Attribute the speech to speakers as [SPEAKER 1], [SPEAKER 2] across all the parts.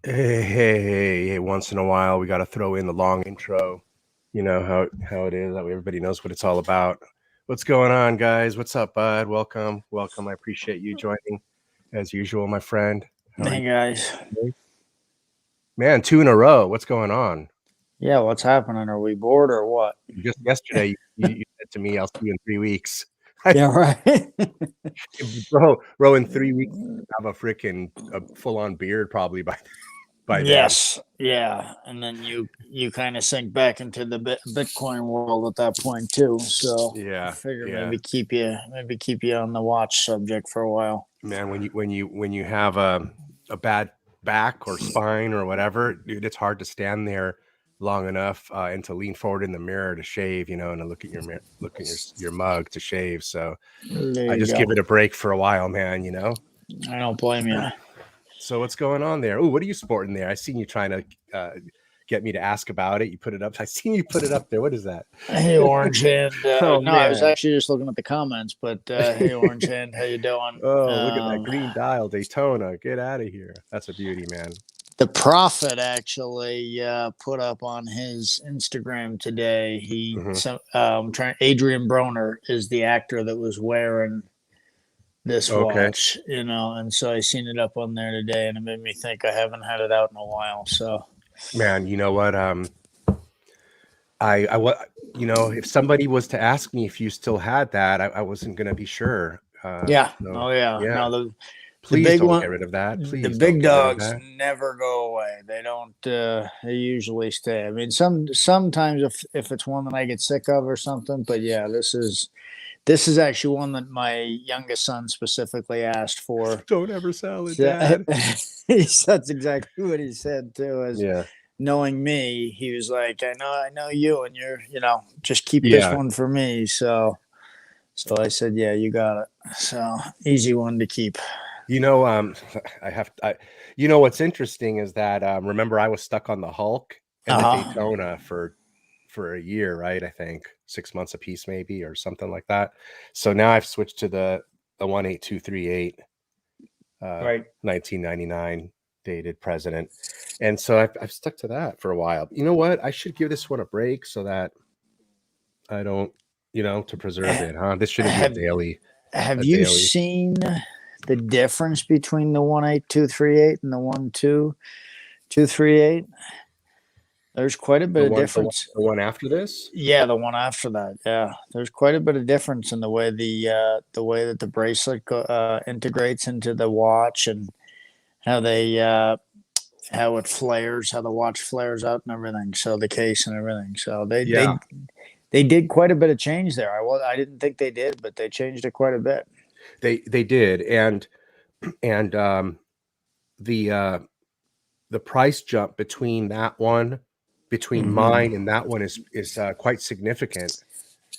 [SPEAKER 1] Hey, once in a while we got to throw in the long intro. You know how it is. That way everybody knows what it's all about. What's going on, guys? What's up, bud? Welcome. I appreciate you joining as usual, my friend. How are
[SPEAKER 2] Hey
[SPEAKER 1] you
[SPEAKER 2] guys.
[SPEAKER 1] doing? Man, two in a row. What's going on?
[SPEAKER 2] Yeah, what's happening? Are we bored or what?
[SPEAKER 1] Just yesterday, you said to me, "I'll see you in 3 weeks."
[SPEAKER 2] Yeah, right.
[SPEAKER 1] Bro, in 3 weeks, I have a full-on beard probably by then.
[SPEAKER 2] Yes. Yeah. And then you kind of sink back into the Bitcoin world at that point too. So I
[SPEAKER 1] Yeah,
[SPEAKER 2] figure
[SPEAKER 1] yeah.
[SPEAKER 2] maybe keep you on the watch subject for a while.
[SPEAKER 1] Man, when you have a bad back or spine or whatever, dude, it's hard to stand there long enough and to lean forward in the mirror to shave, and to look at your mug to shave. So
[SPEAKER 2] There
[SPEAKER 1] I
[SPEAKER 2] you
[SPEAKER 1] just
[SPEAKER 2] go.
[SPEAKER 1] give it a break for a while, man.
[SPEAKER 2] I don't blame you.
[SPEAKER 1] So what's going on there? Oh, what are you sporting there? I seen you trying to get me to ask about it. You put it up. I seen you put it up there. What is that?
[SPEAKER 2] Hey Orange Hand.
[SPEAKER 1] Oh
[SPEAKER 2] No, I was
[SPEAKER 1] man.
[SPEAKER 2] actually just looking at the comments, but hey Orange Hand, how you doing?
[SPEAKER 1] Oh, look at that green dial Daytona. Get out of here. That's a beauty, man.
[SPEAKER 2] The Prophet actually put up on his Instagram today.
[SPEAKER 1] Hmm.
[SPEAKER 2] Adrian Broner is the actor that was wearing this
[SPEAKER 1] Okay.
[SPEAKER 2] watch, and so I seen it up on there today, and it made me think I haven't had it out in a while. So
[SPEAKER 1] Man, you know what? If somebody was to ask me if you still had that, I wasn't gonna be sure.
[SPEAKER 2] yeah,
[SPEAKER 1] So
[SPEAKER 2] oh yeah,
[SPEAKER 1] yeah,
[SPEAKER 2] no the
[SPEAKER 1] please
[SPEAKER 2] big
[SPEAKER 1] don't get
[SPEAKER 2] one.
[SPEAKER 1] rid of that.
[SPEAKER 2] The
[SPEAKER 1] Please don't
[SPEAKER 2] big
[SPEAKER 1] get rid of
[SPEAKER 2] dogs
[SPEAKER 1] that.
[SPEAKER 2] never go away. They don't. They usually stay. I mean, sometimes if it's one that I get sick of or something. But yeah, this is actually one that my youngest son specifically asked for.
[SPEAKER 1] Don't ever sell it,
[SPEAKER 2] So,
[SPEAKER 1] Dad.
[SPEAKER 2] that's exactly what he said too. As
[SPEAKER 1] Yeah,
[SPEAKER 2] knowing me, he was like, I know you, and just keep this
[SPEAKER 1] yeah.
[SPEAKER 2] one for me. So I said, yeah, you got it. So easy one to keep.
[SPEAKER 1] You know, I have. What's interesting is that remember I was stuck on the Hulk and
[SPEAKER 2] Uh
[SPEAKER 1] the
[SPEAKER 2] huh.
[SPEAKER 1] Daytona for a year, right? I think 6 months a piece, maybe, or something like that. So now I've switched to the 18238. uh,
[SPEAKER 2] Right.
[SPEAKER 1] 1999 dated president. And so I've stuck to that for a while. You know what? I should give this one a break so that I don't, to preserve it, huh? This shouldn't be
[SPEAKER 2] Have
[SPEAKER 1] a
[SPEAKER 2] Have you
[SPEAKER 1] daily.
[SPEAKER 2] seen the difference between the 18238 and the 12238? There's quite a bit
[SPEAKER 1] The
[SPEAKER 2] of
[SPEAKER 1] one, the one,
[SPEAKER 2] difference.
[SPEAKER 1] the one after this.
[SPEAKER 2] Yeah, the one after that. Yeah, there's quite a bit of difference in the way that the bracelet integrates into the watch and how they how it flares, how the watch flares out and everything. So the case and everything. So
[SPEAKER 1] Yeah,
[SPEAKER 2] they did quite a bit of change there. I didn't think they did, but they changed it quite a bit.
[SPEAKER 1] they did, and the uh, the price jump between
[SPEAKER 2] Hmm.
[SPEAKER 1] mine and that one is quite significant.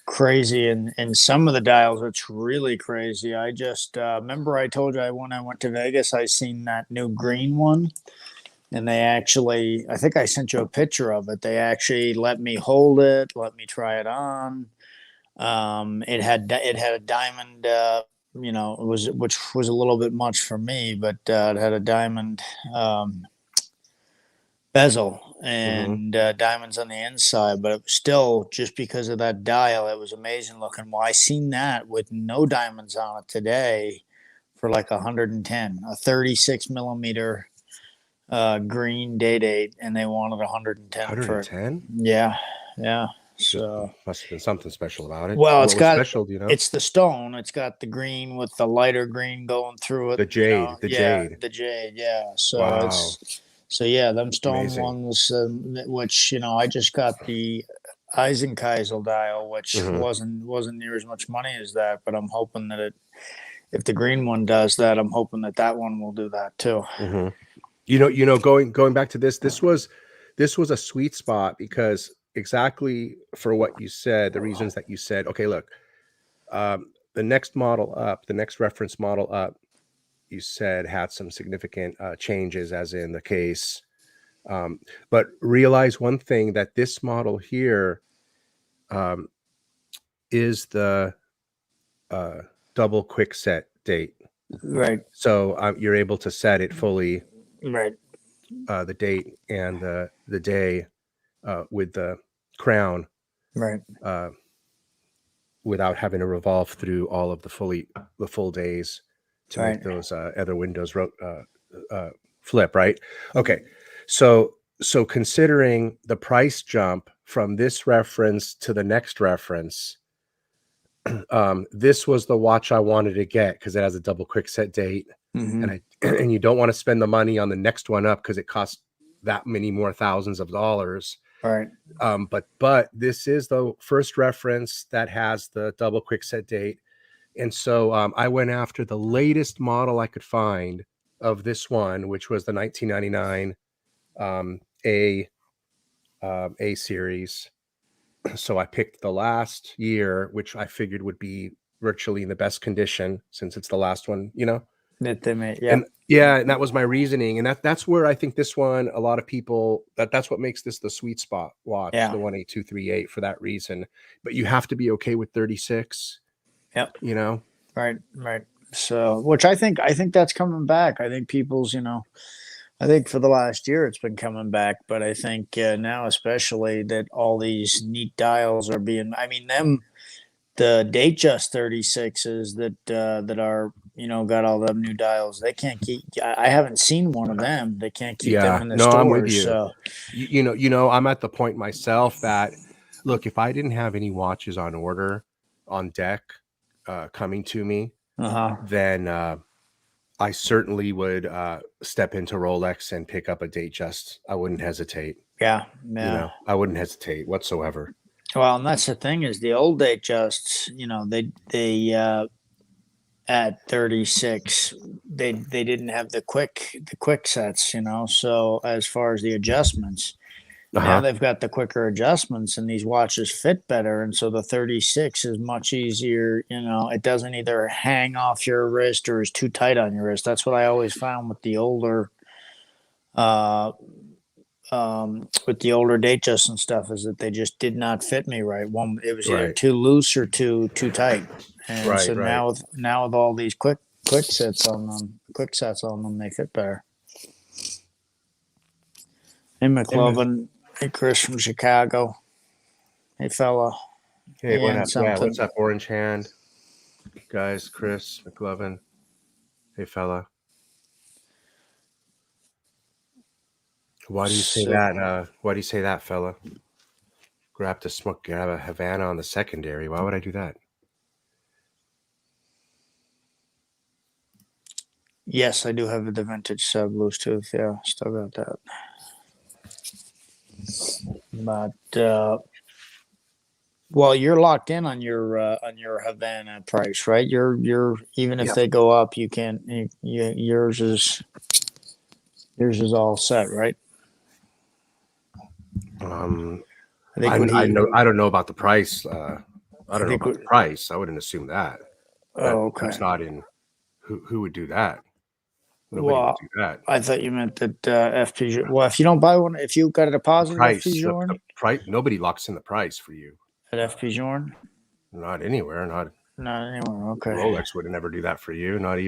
[SPEAKER 2] Crazy, and some of the dials, it's really crazy. I just remember I told you when I went to Vegas, I seen that new green one, and they actually, I think I sent you a picture of it. They actually let me hold it, let me try it on. It had a diamond. It was, which was a little bit much for me, but it had a diamond um, bezel
[SPEAKER 1] Hmm.
[SPEAKER 2] and diamonds on the inside, but it was still, just because of that dial, it was amazing looking. Well, I seen that with no diamonds on it today for like 110, a 36 millimeter green date, and they wanted 110 for it.
[SPEAKER 1] 110.
[SPEAKER 2] Yeah, yeah. So,
[SPEAKER 1] Must have been something special about it.
[SPEAKER 2] well,
[SPEAKER 1] What was special, do you know?
[SPEAKER 2] it's the stone. It's got the green with the lighter green going through it.
[SPEAKER 1] The jade, the
[SPEAKER 2] Yeah,
[SPEAKER 1] jade.
[SPEAKER 2] the jade. Yeah. So
[SPEAKER 1] Wow,
[SPEAKER 2] it's so yeah, them stone
[SPEAKER 1] amazing.
[SPEAKER 2] ones, which I just got the Eisenkeisel dial, which
[SPEAKER 1] Hmm.
[SPEAKER 2] wasn't near as much money as that, but I'm hoping that if the green one does that, I'm hoping that that one will do that too.
[SPEAKER 1] Hmm. Going back to this was a sweet spot because exactly for what you said, the reasons that you said. Okay, look, the next model up, the next reference model up, you said had some significant changes, as in the case. Um, but realize one thing, that this model here um, is the uh, double quick set date.
[SPEAKER 2] Right.
[SPEAKER 1] So you're able to set it fully
[SPEAKER 2] Right.
[SPEAKER 1] the date and the day with the crown,
[SPEAKER 2] Right.
[SPEAKER 1] without having to revolve through all of the full days to
[SPEAKER 2] Right.
[SPEAKER 1] make those other windows flip, right? Okay. So considering the price jump from this reference to the next reference, this was the watch I wanted to get because it has a double quick set date,
[SPEAKER 2] Mm-hmm.
[SPEAKER 1] and you don't want to spend the money on the next one up because it costs that many more thousands of dollars.
[SPEAKER 2] Right.
[SPEAKER 1] But this is the first reference that has the double quick set date, and so I went after the latest model I could find of this one, which was the 1999 A series. So I picked the last year, which I figured would be virtually in the best condition since it's the last one,
[SPEAKER 2] That they made. Yeah.
[SPEAKER 1] And yeah, and that was my reasoning. And that's where I think this one, a lot of people, that's what makes this the sweet spot watch,
[SPEAKER 2] Yeah.
[SPEAKER 1] the 18238 for that reason. But you have to be okay with 36.
[SPEAKER 2] Yep.
[SPEAKER 1] Right.
[SPEAKER 2] Right. So, which I think that's coming back. I think people's, I think for the last year it's been coming back, but I think now especially that all these neat dials are being. I mean, the Datejust 36s that are got all them new dials. They can't keep. I haven't seen one of them. They can't keep them in the stores.
[SPEAKER 1] I'm with you.
[SPEAKER 2] So
[SPEAKER 1] I'm at the point myself that look, if I didn't have any watches on order on deck coming to me, then I certainly would step into Rolex and pick up a Datejust. I wouldn't hesitate.
[SPEAKER 2] Yeah.
[SPEAKER 1] I wouldn't hesitate whatsoever.
[SPEAKER 2] Well, and that's the thing is the old Datejusts, they at 36, they didn't have the quick sets, So as far as the adjustments, now they've got the quicker adjustments, and these watches fit better, and so the 36 is much easier. It doesn't either hang off your wrist or is too tight on your wrist. That's what I always found with the older. With the older Datejust and stuff is that they just did not fit me right. One, it was either too loose or too tight, and so now with all these quick sets on them, they fit better. Hey McLovin, hey Chris from Chicago, hey fella.
[SPEAKER 1] Hey, what's up, Orange Hand, guys? Chris McLovin, hey fella. Why do you say that? Why do you say that, fella? Grab a Havana on the secondary. Why would I do that?
[SPEAKER 2] Yes, I do have the vintage Bluetooth. Yeah, still got that. But well, you're locked in on your Havana price, right? You're even if they go up, you can't. Yours is all set, right?
[SPEAKER 1] I don't know about the price. I don't know about the price. I wouldn't assume that.
[SPEAKER 2] Okay.
[SPEAKER 1] That's not in. Who would do that? Nobody would do that.
[SPEAKER 2] I thought you meant that FP. Well, if you don't buy one, if you got a deposit at FP Journe,
[SPEAKER 1] the price. Nobody locks in the price for you
[SPEAKER 2] at FP Journe.
[SPEAKER 1] Not anywhere.
[SPEAKER 2] Not anywhere. Okay.
[SPEAKER 1] Rolex would never do that for you. Not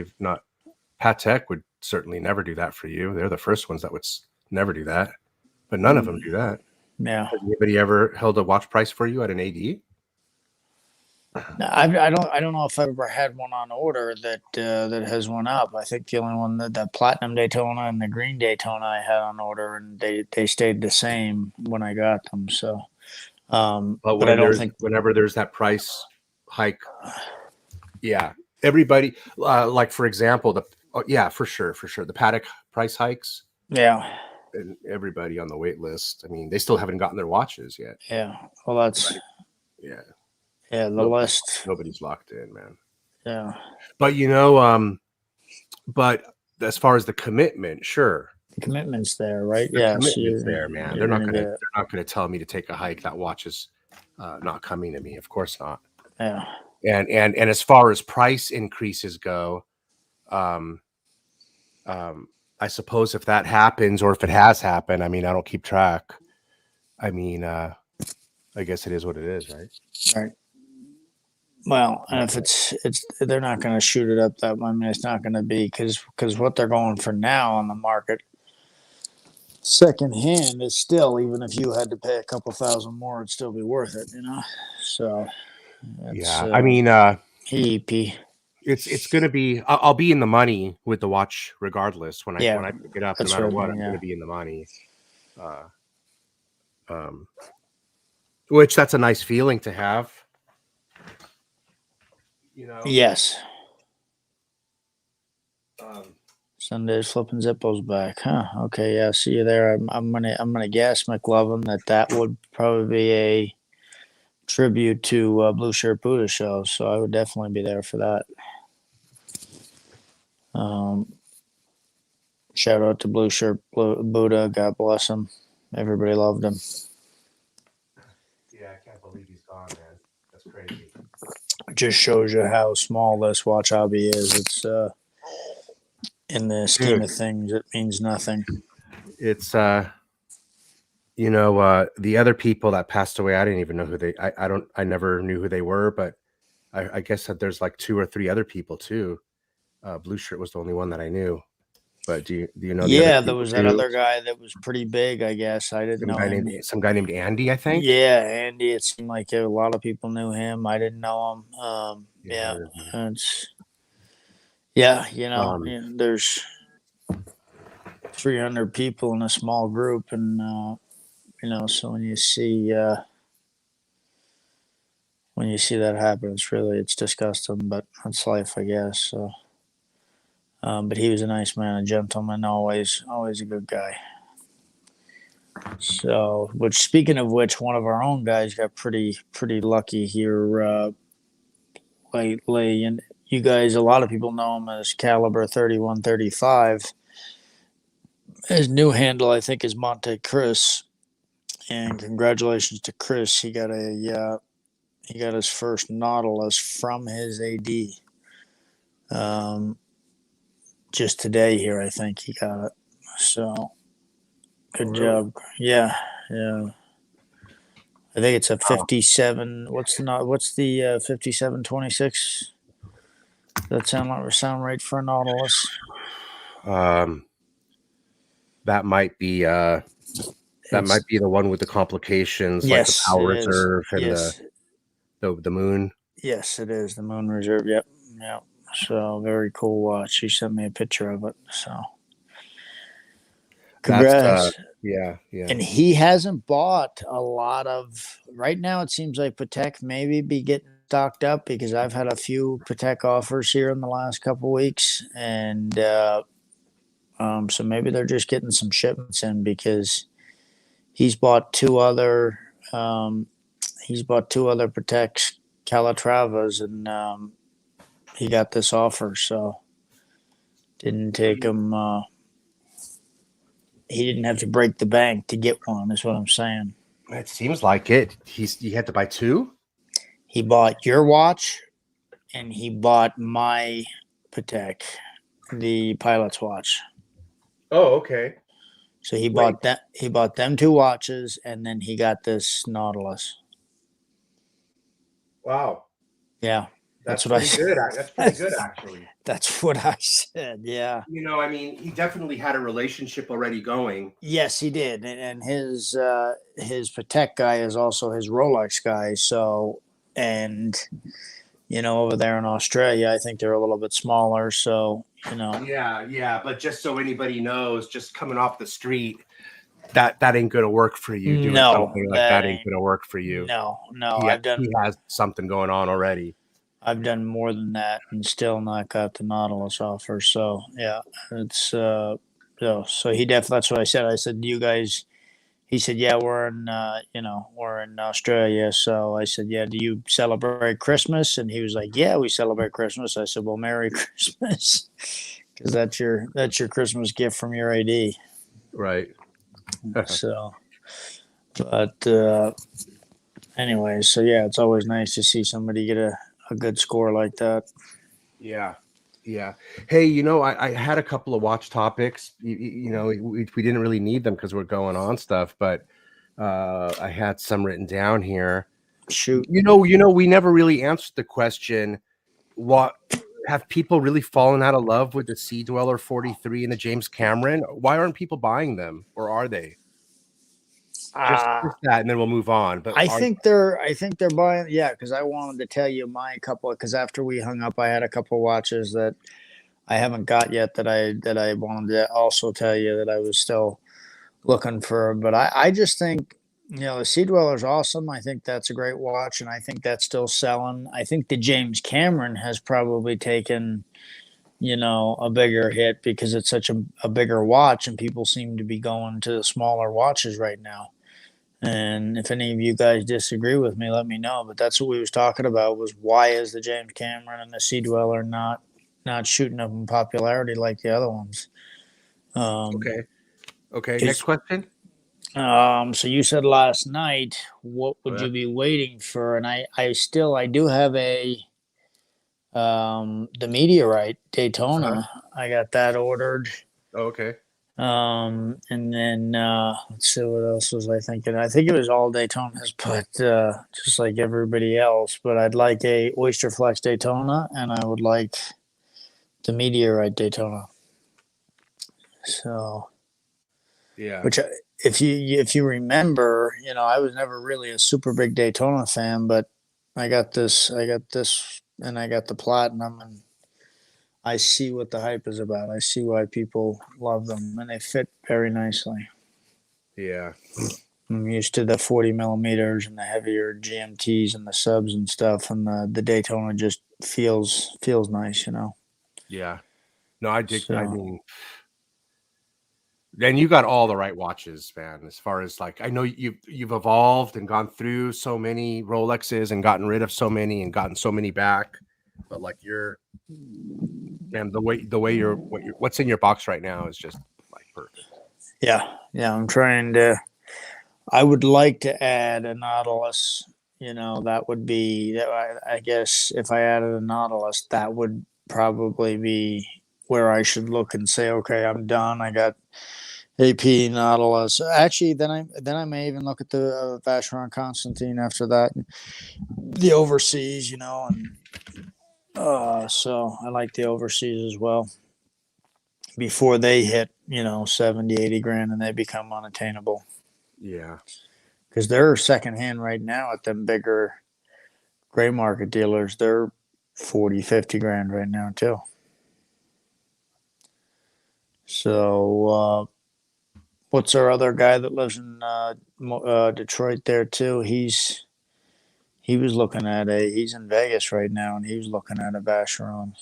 [SPEAKER 1] Patek would certainly never do that for you. They're the first ones that would never do that. But none of them do that.
[SPEAKER 2] Yeah.
[SPEAKER 1] Has anybody ever held a watch price for you at an AD?
[SPEAKER 2] I don't know if I've ever had one on order that has went up. I think the only one that platinum Daytona and the green Daytona I had on order, and they stayed the same when I got them. So, but I don't think
[SPEAKER 1] whenever there's that price hike, yeah, everybody like for example for sure the Patek price hikes,
[SPEAKER 2] yeah.
[SPEAKER 1] And everybody on the wait list. I mean, they still haven't gotten their watches yet.
[SPEAKER 2] Yeah. Well, that's
[SPEAKER 1] yeah.
[SPEAKER 2] Yeah, list.
[SPEAKER 1] Nobody's locked in, man.
[SPEAKER 2] Yeah.
[SPEAKER 1] But but as far as the commitment, sure.
[SPEAKER 2] The commitment's there, right?
[SPEAKER 1] The commitment's there, man. They're not gonna tell me to take a hike that watch is not coming to me. Of course not.
[SPEAKER 2] Yeah.
[SPEAKER 1] And as far as price increases go, I suppose if that happens or if it has happened, I mean, I don't keep track. I mean, I guess it is what it is, right?
[SPEAKER 2] Right. Well, and if it's they're not going to shoot it up that. I mean, it's not going to be because what they're going for now on the market second hand is still, even if you had to pay a couple thousand more, it'd still be worth it, you know? So that's
[SPEAKER 1] Yeah, I mean,
[SPEAKER 2] EP.
[SPEAKER 1] it's gonna be. I'll be in the money with the watch regardless when
[SPEAKER 2] Yeah,
[SPEAKER 1] I pick it up. No
[SPEAKER 2] that's
[SPEAKER 1] matter
[SPEAKER 2] what I
[SPEAKER 1] what,
[SPEAKER 2] mean.
[SPEAKER 1] I'm
[SPEAKER 2] Yeah.
[SPEAKER 1] gonna be in the money. Uh, um, which that's a nice feeling to have. You know.
[SPEAKER 2] Yes.
[SPEAKER 1] Um,
[SPEAKER 2] Sunday's flipping Zippos back, huh? Okay, yeah, see you there. I'm gonna guess, McLovin, that would probably be a tribute to Blue Shirt Buddha show, so I would definitely be there for that. Shout out to Blue Shirt Buddha. God bless him. Everybody loved him.
[SPEAKER 1] yeah, I can't believe he's gone, man. That's crazy.
[SPEAKER 2] It just shows you how small this watch hobby is. It's in the scheme of things, it means nothing.
[SPEAKER 1] It's the other people that passed away, I didn't even know who they. I never knew who they were, but I guess that there's like 2 or 3 other people too. Blue Shirt was the only one that I knew. But do you know the other
[SPEAKER 2] Yeah, there
[SPEAKER 1] people
[SPEAKER 2] was that
[SPEAKER 1] too?
[SPEAKER 2] other guy that was pretty big, I guess. I didn't know him.
[SPEAKER 1] Some guy named Andy, I think.
[SPEAKER 2] Yeah, Andy. It seemed like a lot of people knew him. I didn't know him.
[SPEAKER 1] Yeah, I
[SPEAKER 2] Yeah,
[SPEAKER 1] heard of him.
[SPEAKER 2] it's yeah.
[SPEAKER 1] Um,
[SPEAKER 2] There's 300 people in a small group, and so when you see that happen, it's disgusting, but that's life, I guess. So, but he was a nice man, a gentleman, always a good guy. So, which speaking of which, one of our own guys got pretty lucky here lately, and you guys, a lot of people know him as Caliber 3135. His new handle, I think, is Monte Chris, and congratulations to Chris. He got his first Nautilus from his AD. Just today here, I think he got it. So good job. Yeah, yeah. I think it's a 57. What's the 5726? Does that sound right for a Nautilus?
[SPEAKER 1] that might be the one with the complications, like the
[SPEAKER 2] Yes,
[SPEAKER 1] power
[SPEAKER 2] it is.
[SPEAKER 1] reserve and
[SPEAKER 2] Yes,
[SPEAKER 1] the moon.
[SPEAKER 2] yes, it is the Moon Reserve. Yep, yep. So very cool watch. She sent me a picture of it. So
[SPEAKER 1] That's
[SPEAKER 2] congrats.
[SPEAKER 1] yeah.
[SPEAKER 2] And he hasn't bought a lot of. Right now, it seems like Patek maybe be getting stocked up because I've had a few Patek offers here in the last couple weeks, and so maybe they're just getting some shipments in because he's bought two other Patek Calatravas, and he got this offer, so didn't take him. He didn't have to break the bank to get one. Is what I'm saying.
[SPEAKER 1] It seems like it. You had to buy 2.
[SPEAKER 2] He bought your watch, and he bought my Patek, the pilot's watch.
[SPEAKER 1] Oh, okay.
[SPEAKER 2] So he bought that. He bought them 2 watches, and then he got this Nautilus.
[SPEAKER 1] Wow.
[SPEAKER 2] Yeah,
[SPEAKER 1] That's
[SPEAKER 2] what I
[SPEAKER 1] pretty
[SPEAKER 2] said.
[SPEAKER 1] good. That's pretty good, actually.
[SPEAKER 2] That's what I said. Yeah.
[SPEAKER 1] I mean, he definitely had a relationship already going.
[SPEAKER 2] Yes, he did, and his Patek guy is also his Rolex guy. So, and over there in Australia, I think they're a little bit smaller. So,
[SPEAKER 1] Yeah. But just so anybody knows, just coming off the street, that ain't gonna work for you. Doing something like that ain't gonna work for you.
[SPEAKER 2] No.
[SPEAKER 1] He has something going on already.
[SPEAKER 2] I've done more than that and still not got the Nautilus offer. So yeah, it's so he definitely. That's what I said. I said, you guys. He said, yeah, we're in Australia. So I said, yeah, do you celebrate Christmas? And he was like, yeah, we celebrate Christmas. I said, well, Merry Christmas, because that's your Christmas gift from your AD.
[SPEAKER 1] Right.
[SPEAKER 2] So, but anyway, so yeah, it's always nice to see somebody get a good score like that.
[SPEAKER 1] Yeah. Hey, I had a couple of watch topics. We didn't really need them because we're going on stuff, but I had some written down here.
[SPEAKER 2] Shoot.
[SPEAKER 1] We never really answered the question, what have people really fallen out of love with the Sea Dweller 43 and the James Cameron? Why aren't people buying them, or are they? Just that, and then we'll move on. But
[SPEAKER 2] I think they're buying. Yeah, because I wanted to tell you my couple. Because after we hung up, I had a couple watches that I haven't got yet that I wanted to also tell you that I was still looking for. But I just think, the Sea Dweller's awesome. I think that's a great watch, and I think that's still selling. I think the James Cameron has probably taken, a bigger hit because it's such a bigger watch, and people seem to be going to the smaller watches right now. And if any of you guys disagree with me, let me know. But that's what we was talking about, was why is the James Cameron and the Sea Dweller not shooting up in popularity like the other ones?
[SPEAKER 1] Okay. Next question.
[SPEAKER 2] So you said last night, what would you be waiting for? And I do have the Meteorite Daytona. I got that ordered.
[SPEAKER 1] Okay.
[SPEAKER 2] And then let's see, what else was I thinking? I think it was all Daytonas, but just like everybody else. But I'd like a Oyster Flex Daytona, and I would like the Meteorite Daytona. So,
[SPEAKER 1] yeah.
[SPEAKER 2] Which, if you remember, I was never really a super big Daytona fan, but I got this, and I got the Platinum, and I see what the hype is about. I see why people love them, and they fit very nicely.
[SPEAKER 1] Yeah.
[SPEAKER 2] I'm used to the 40 millimeters and the heavier GMTs and the subs and stuff, and the Daytona just feels nice,
[SPEAKER 1] Yeah. No, I dig.
[SPEAKER 2] So,
[SPEAKER 1] I mean, then you got all the right watches, man. As far as like, I know you've evolved and gone through so many Rolexes and gotten rid of so many and gotten so many back, but like man, the way what's in your box right now is just like perfect.
[SPEAKER 2] yeah. I'm trying to. I would like to add a Nautilus. That would be. I guess if I added a Nautilus, that would probably be where I should look and say, okay, I'm done. I got AP Nautilus. Actually, then I may even look at the Vacheron Constantine after that. The overseas, and so I like the overseas as well. Before they hit, 70, 80 grand, and they become unattainable.
[SPEAKER 1] Yeah.
[SPEAKER 2] Because they're secondhand right now at them bigger gray market dealers. They're 40, 50 grand right now too. So what's our other guy that lives in Detroit there too? He was looking at he's in Vegas right now, and he was looking at a Vacheron.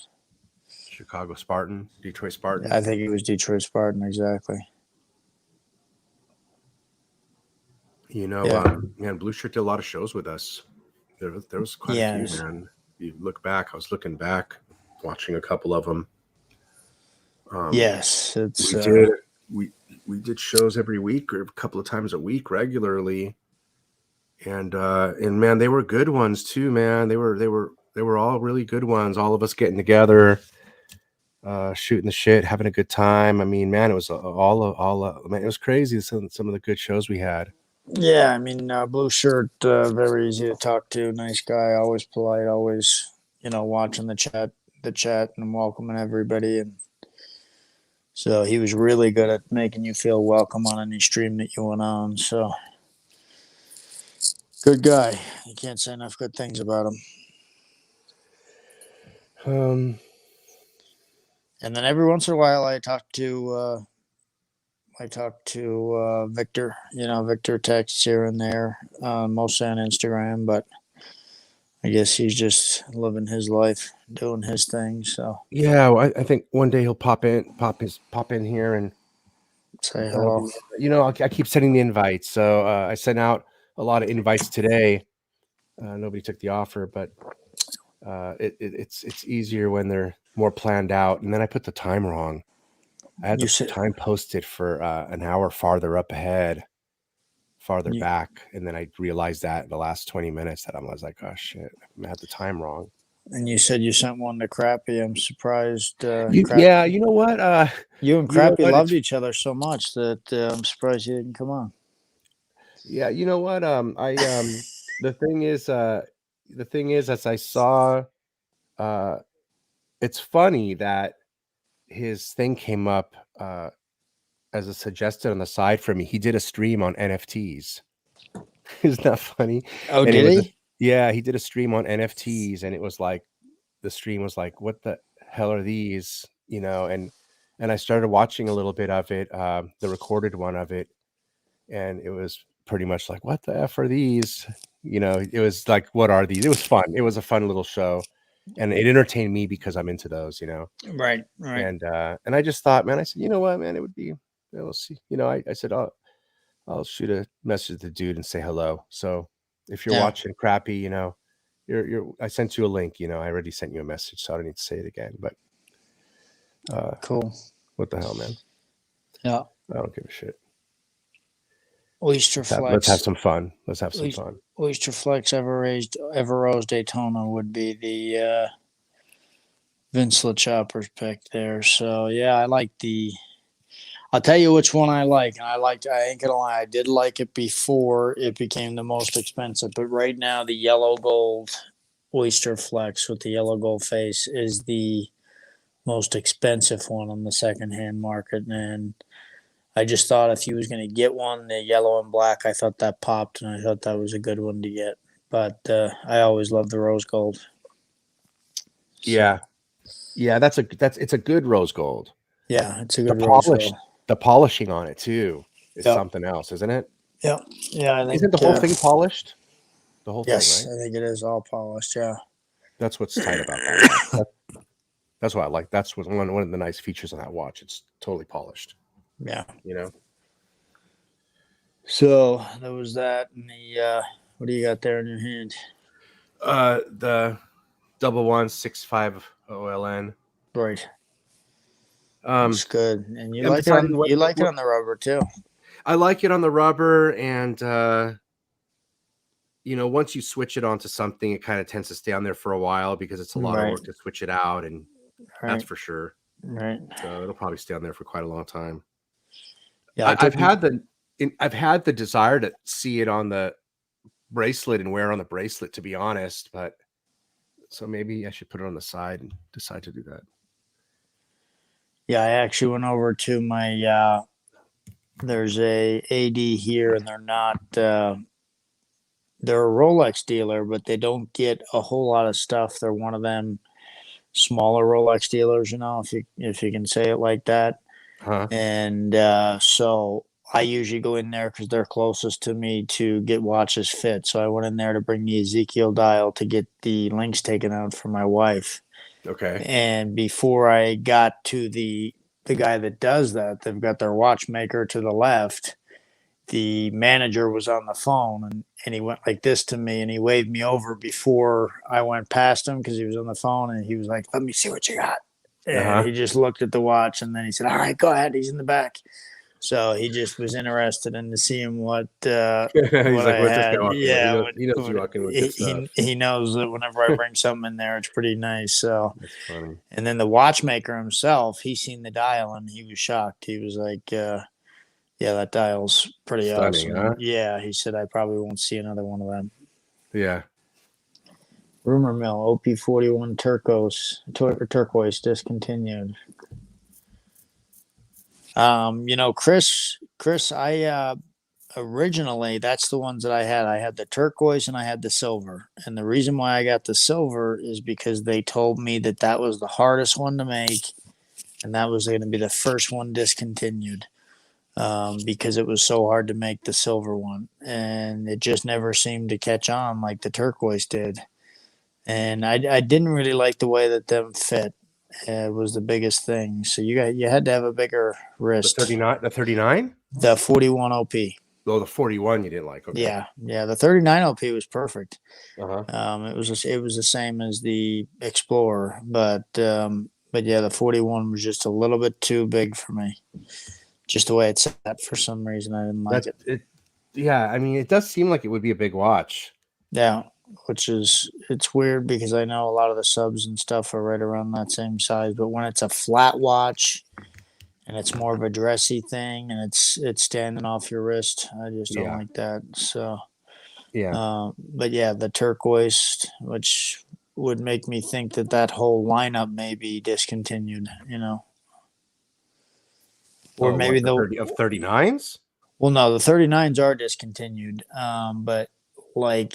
[SPEAKER 1] Chicago Spartan, Detroit Spartan.
[SPEAKER 2] I think he was Detroit Spartan, exactly.
[SPEAKER 1] Man, Blue Shirt did a lot of shows with us. There was quite a few, man. You look back, I was looking back, watching a couple of them.
[SPEAKER 2] Yes, it's
[SPEAKER 1] we did shows every week or a couple of times a week regularly, and man, they were good ones too, man. They were all really good ones. All of us getting together, shooting the shit, having a good time. I mean, man, it was man, it was crazy. Some of the good shows we had.
[SPEAKER 2] Yeah, I mean, Blue Shirt, very easy to talk to. Nice guy, always polite, always, watching the chat and welcoming everybody. And so he was really good at making you feel welcome on any stream that you went on. So good guy. You can't say enough good things about him. And then every once in a while, I talk to Victor. Victor texts here and there, mostly on Instagram, but I guess he's just living his life, doing his thing. So
[SPEAKER 1] yeah, well, I think one day he'll pop in here and
[SPEAKER 2] say hello.
[SPEAKER 1] I keep sending the invites. So I sent out a lot of invites today. Nobody took the offer, but it's easier when they're more planned out. And then I put the time wrong. I had the time posted for an hour farther up ahead, farther back, and then I realized that in the last 20 minutes that I was like, oh shit, I had the time wrong.
[SPEAKER 2] And you said you sent one to Crappy. I'm surprised.
[SPEAKER 1] Yeah, you know what?
[SPEAKER 2] You and Crappy loved each other so much that I'm surprised he didn't come on.
[SPEAKER 1] Yeah, you know what? The thing is, as I saw, it's funny that his thing came up as a suggested on the side for me. He did a stream on NFTs. Isn't that funny?
[SPEAKER 2] Oh,
[SPEAKER 1] And it
[SPEAKER 2] did
[SPEAKER 1] was
[SPEAKER 2] he?
[SPEAKER 1] yeah, he did a stream on NFTs, and it was like the stream was like, "What the hell are these?" You know, and I started watching a little bit of it, the recorded one of it, and it was pretty much like, "What the f are these?" You know, it was like, "What are these?" It was fun. It was a fun little show, and it entertained me because I'm into those, you know.
[SPEAKER 2] Right, right.
[SPEAKER 1] And I just thought, man, I said, you know what, man, it would be, we'll see. You know, I said, I'll shoot a message to the dude and say hello. So if you're
[SPEAKER 2] Yeah,
[SPEAKER 1] watching Crappy, you know, I sent you a link, you know, I already sent you a message, so I don't need to say it again. But
[SPEAKER 2] cool.
[SPEAKER 1] what the hell, man?
[SPEAKER 2] Yeah.
[SPEAKER 1] I don't give a shit.
[SPEAKER 2] Oyster
[SPEAKER 1] Let's have
[SPEAKER 2] Flex.
[SPEAKER 1] some fun. Let's have some fun.
[SPEAKER 2] Oyster Flex Ever Rose Daytona would be the Vince LeChopper's pick there. So yeah, I like the. I'll tell you which one I like, and I ain't gonna lie, I did like it before it became the most expensive, but right now the yellow gold Oyster Flex with the yellow gold face is the most expensive one on the secondhand market, and I just thought if you was gonna get one, the yellow and black, I thought that popped, and I thought that was a good one to get. But I always loved the rose gold.
[SPEAKER 1] Yeah,
[SPEAKER 2] So
[SPEAKER 1] yeah, it's a good rose gold.
[SPEAKER 2] yeah, it's a
[SPEAKER 1] The
[SPEAKER 2] good rose
[SPEAKER 1] polish,
[SPEAKER 2] gold.
[SPEAKER 1] the polishing on it too is
[SPEAKER 2] Yep,
[SPEAKER 1] something else, isn't it?
[SPEAKER 2] yep, yeah. I
[SPEAKER 1] Isn't the
[SPEAKER 2] think
[SPEAKER 1] whole thing polished? The whole thing,
[SPEAKER 2] yes,
[SPEAKER 1] right?
[SPEAKER 2] I think it is all polished. Yeah,
[SPEAKER 1] That's what's tight about that watch. That's what I like. That's what one of the nice features on that watch. It's totally polished.
[SPEAKER 2] yeah.
[SPEAKER 1] You know.
[SPEAKER 2] So there was that, and the what do you got there in your hand?
[SPEAKER 1] The 11650 OLN.
[SPEAKER 2] Right,
[SPEAKER 1] Um,
[SPEAKER 2] it's good, and
[SPEAKER 1] I'm deciding
[SPEAKER 2] you like it on the rubber too.
[SPEAKER 1] I like it on the rubber, and you know, once you switch it onto something, it kind of tends to stay on there for a while because it's a lot of
[SPEAKER 2] Right,
[SPEAKER 1] work to switch it out, and that's
[SPEAKER 2] right,
[SPEAKER 1] for sure.
[SPEAKER 2] right.
[SPEAKER 1] So it'll probably stay on there for quite a long time.
[SPEAKER 2] Yeah, I
[SPEAKER 1] I've
[SPEAKER 2] took
[SPEAKER 1] had I've had the desire to see it on the bracelet and wear on the bracelet, to be honest, but so maybe I should put it on the side and decide to do that.
[SPEAKER 2] yeah. I actually went over to my there's a AD here, and they're not. They're a Rolex dealer, but they don't get a whole lot of stuff. They're one of them smaller Rolex dealers, you know, if you can say it like that.
[SPEAKER 1] Huh?
[SPEAKER 2] And so I usually go in there because they're closest to me to get watches fit. So I went in there to bring the Ezekiel dial to get the links taken out for my wife.
[SPEAKER 1] Okay.
[SPEAKER 2] And before I got to the guy that does that, they've got their watchmaker to the left. The manager was on the phone, and he went like this to me, and he waved me over before I went past him because he was on the phone, and he was like, "Let me see what you got." And
[SPEAKER 1] Uh-huh.
[SPEAKER 2] he just looked at the watch, and then he said, "All right, go ahead." He's in the back. So he just was interested in to see
[SPEAKER 1] He's
[SPEAKER 2] what
[SPEAKER 1] like,
[SPEAKER 2] I
[SPEAKER 1] what's this guy
[SPEAKER 2] had.
[SPEAKER 1] walking with?
[SPEAKER 2] Yeah,
[SPEAKER 1] He knows you walking with good stuff.
[SPEAKER 2] he knows that whenever I bring something in there, it's pretty nice. So,
[SPEAKER 1] That's funny.
[SPEAKER 2] and then the watchmaker himself, he seen the dial and he was shocked. He was like, "Yeah, that dial's pretty
[SPEAKER 1] Stunning,
[SPEAKER 2] awesome."
[SPEAKER 1] huh?
[SPEAKER 2] Yeah, he said, "I probably won't see another one of them."
[SPEAKER 1] Yeah.
[SPEAKER 2] Rumor mill OP41 turquoise discontinued. You know, Chris, I originally that's the ones that I had. I had the turquoise and I had the silver. And the reason why I got the silver is because they told me that that was the hardest one to make, and that was going to be the first one discontinued. Because it was so hard to make the silver one, and it just never seemed to catch on like the turquoise did. And I didn't really like the way that them fit. It was the biggest thing. So you had to have a bigger
[SPEAKER 1] The
[SPEAKER 2] wrist.
[SPEAKER 1] 39, the 39?
[SPEAKER 2] The 41 OP.
[SPEAKER 1] Oh, the 41 you didn't like. Okay.
[SPEAKER 2] Yeah, yeah. The 39 OP was perfect.
[SPEAKER 1] Uh-huh.
[SPEAKER 2] It was the same as the Explorer, but yeah, the 41 was just a little bit too big for me. Just the way it's set, for some reason, I didn't like
[SPEAKER 1] That
[SPEAKER 2] it.
[SPEAKER 1] it yeah, I mean, it does seem like it would be a big watch.
[SPEAKER 2] Yeah, which is it's weird because I know a lot of the subs and stuff are right around that same size, but when it's a flat watch and it's more of a dressy thing and it's standing off your wrist, I just don't
[SPEAKER 1] Yeah.
[SPEAKER 2] like that. So,
[SPEAKER 1] Yeah.
[SPEAKER 2] but yeah, the turquoise, which would make me think that that whole lineup may be discontinued. Or maybe
[SPEAKER 1] the 39s.
[SPEAKER 2] Well, no, the 39s are discontinued. But like,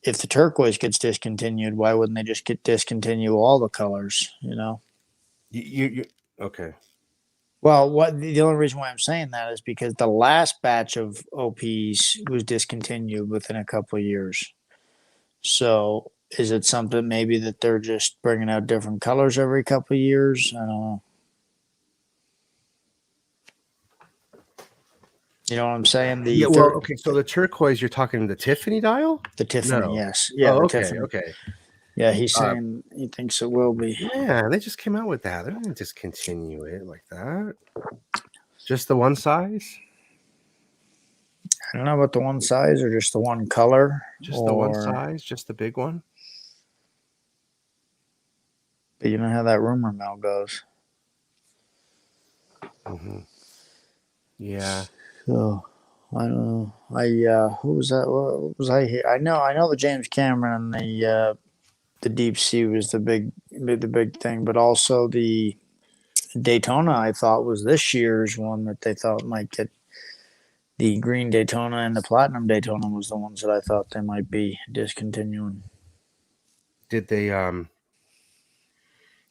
[SPEAKER 2] if the turquoise gets discontinued, why wouldn't they just discontinue all the colors?
[SPEAKER 1] You okay?
[SPEAKER 2] Well, the only reason why I'm saying that is because the last batch of OPs was discontinued within a couple of years. So, is it something maybe that they're just bringing out different colors every couple of years? I don't know. You know what I'm saying?
[SPEAKER 1] Yeah. Well, okay. So the turquoise, you're talking the Tiffany dial?
[SPEAKER 2] The Tiffany,
[SPEAKER 1] No.
[SPEAKER 2] yes. Yeah,
[SPEAKER 1] Oh,
[SPEAKER 2] the
[SPEAKER 1] okay.
[SPEAKER 2] Tiffany.
[SPEAKER 1] Okay.
[SPEAKER 2] Yeah, he's saying he thinks it will be.
[SPEAKER 1] Yeah, they just came out with that. They're gonna discontinue it like that. Just the one size?
[SPEAKER 2] I don't know about the one size or just the one color.
[SPEAKER 1] Just the one size? Just the big one?
[SPEAKER 2] But you know how that rumor mill goes.
[SPEAKER 1] Mm-hmm. Yeah.
[SPEAKER 2] So I don't know. Who was that? What was I here? I know the James Cameron and the deep sea was the big thing, but also the Daytona I thought was this year's one that they thought might get. The green Daytona and the platinum Daytona was the ones that I thought they might be discontinuing.
[SPEAKER 1] Did they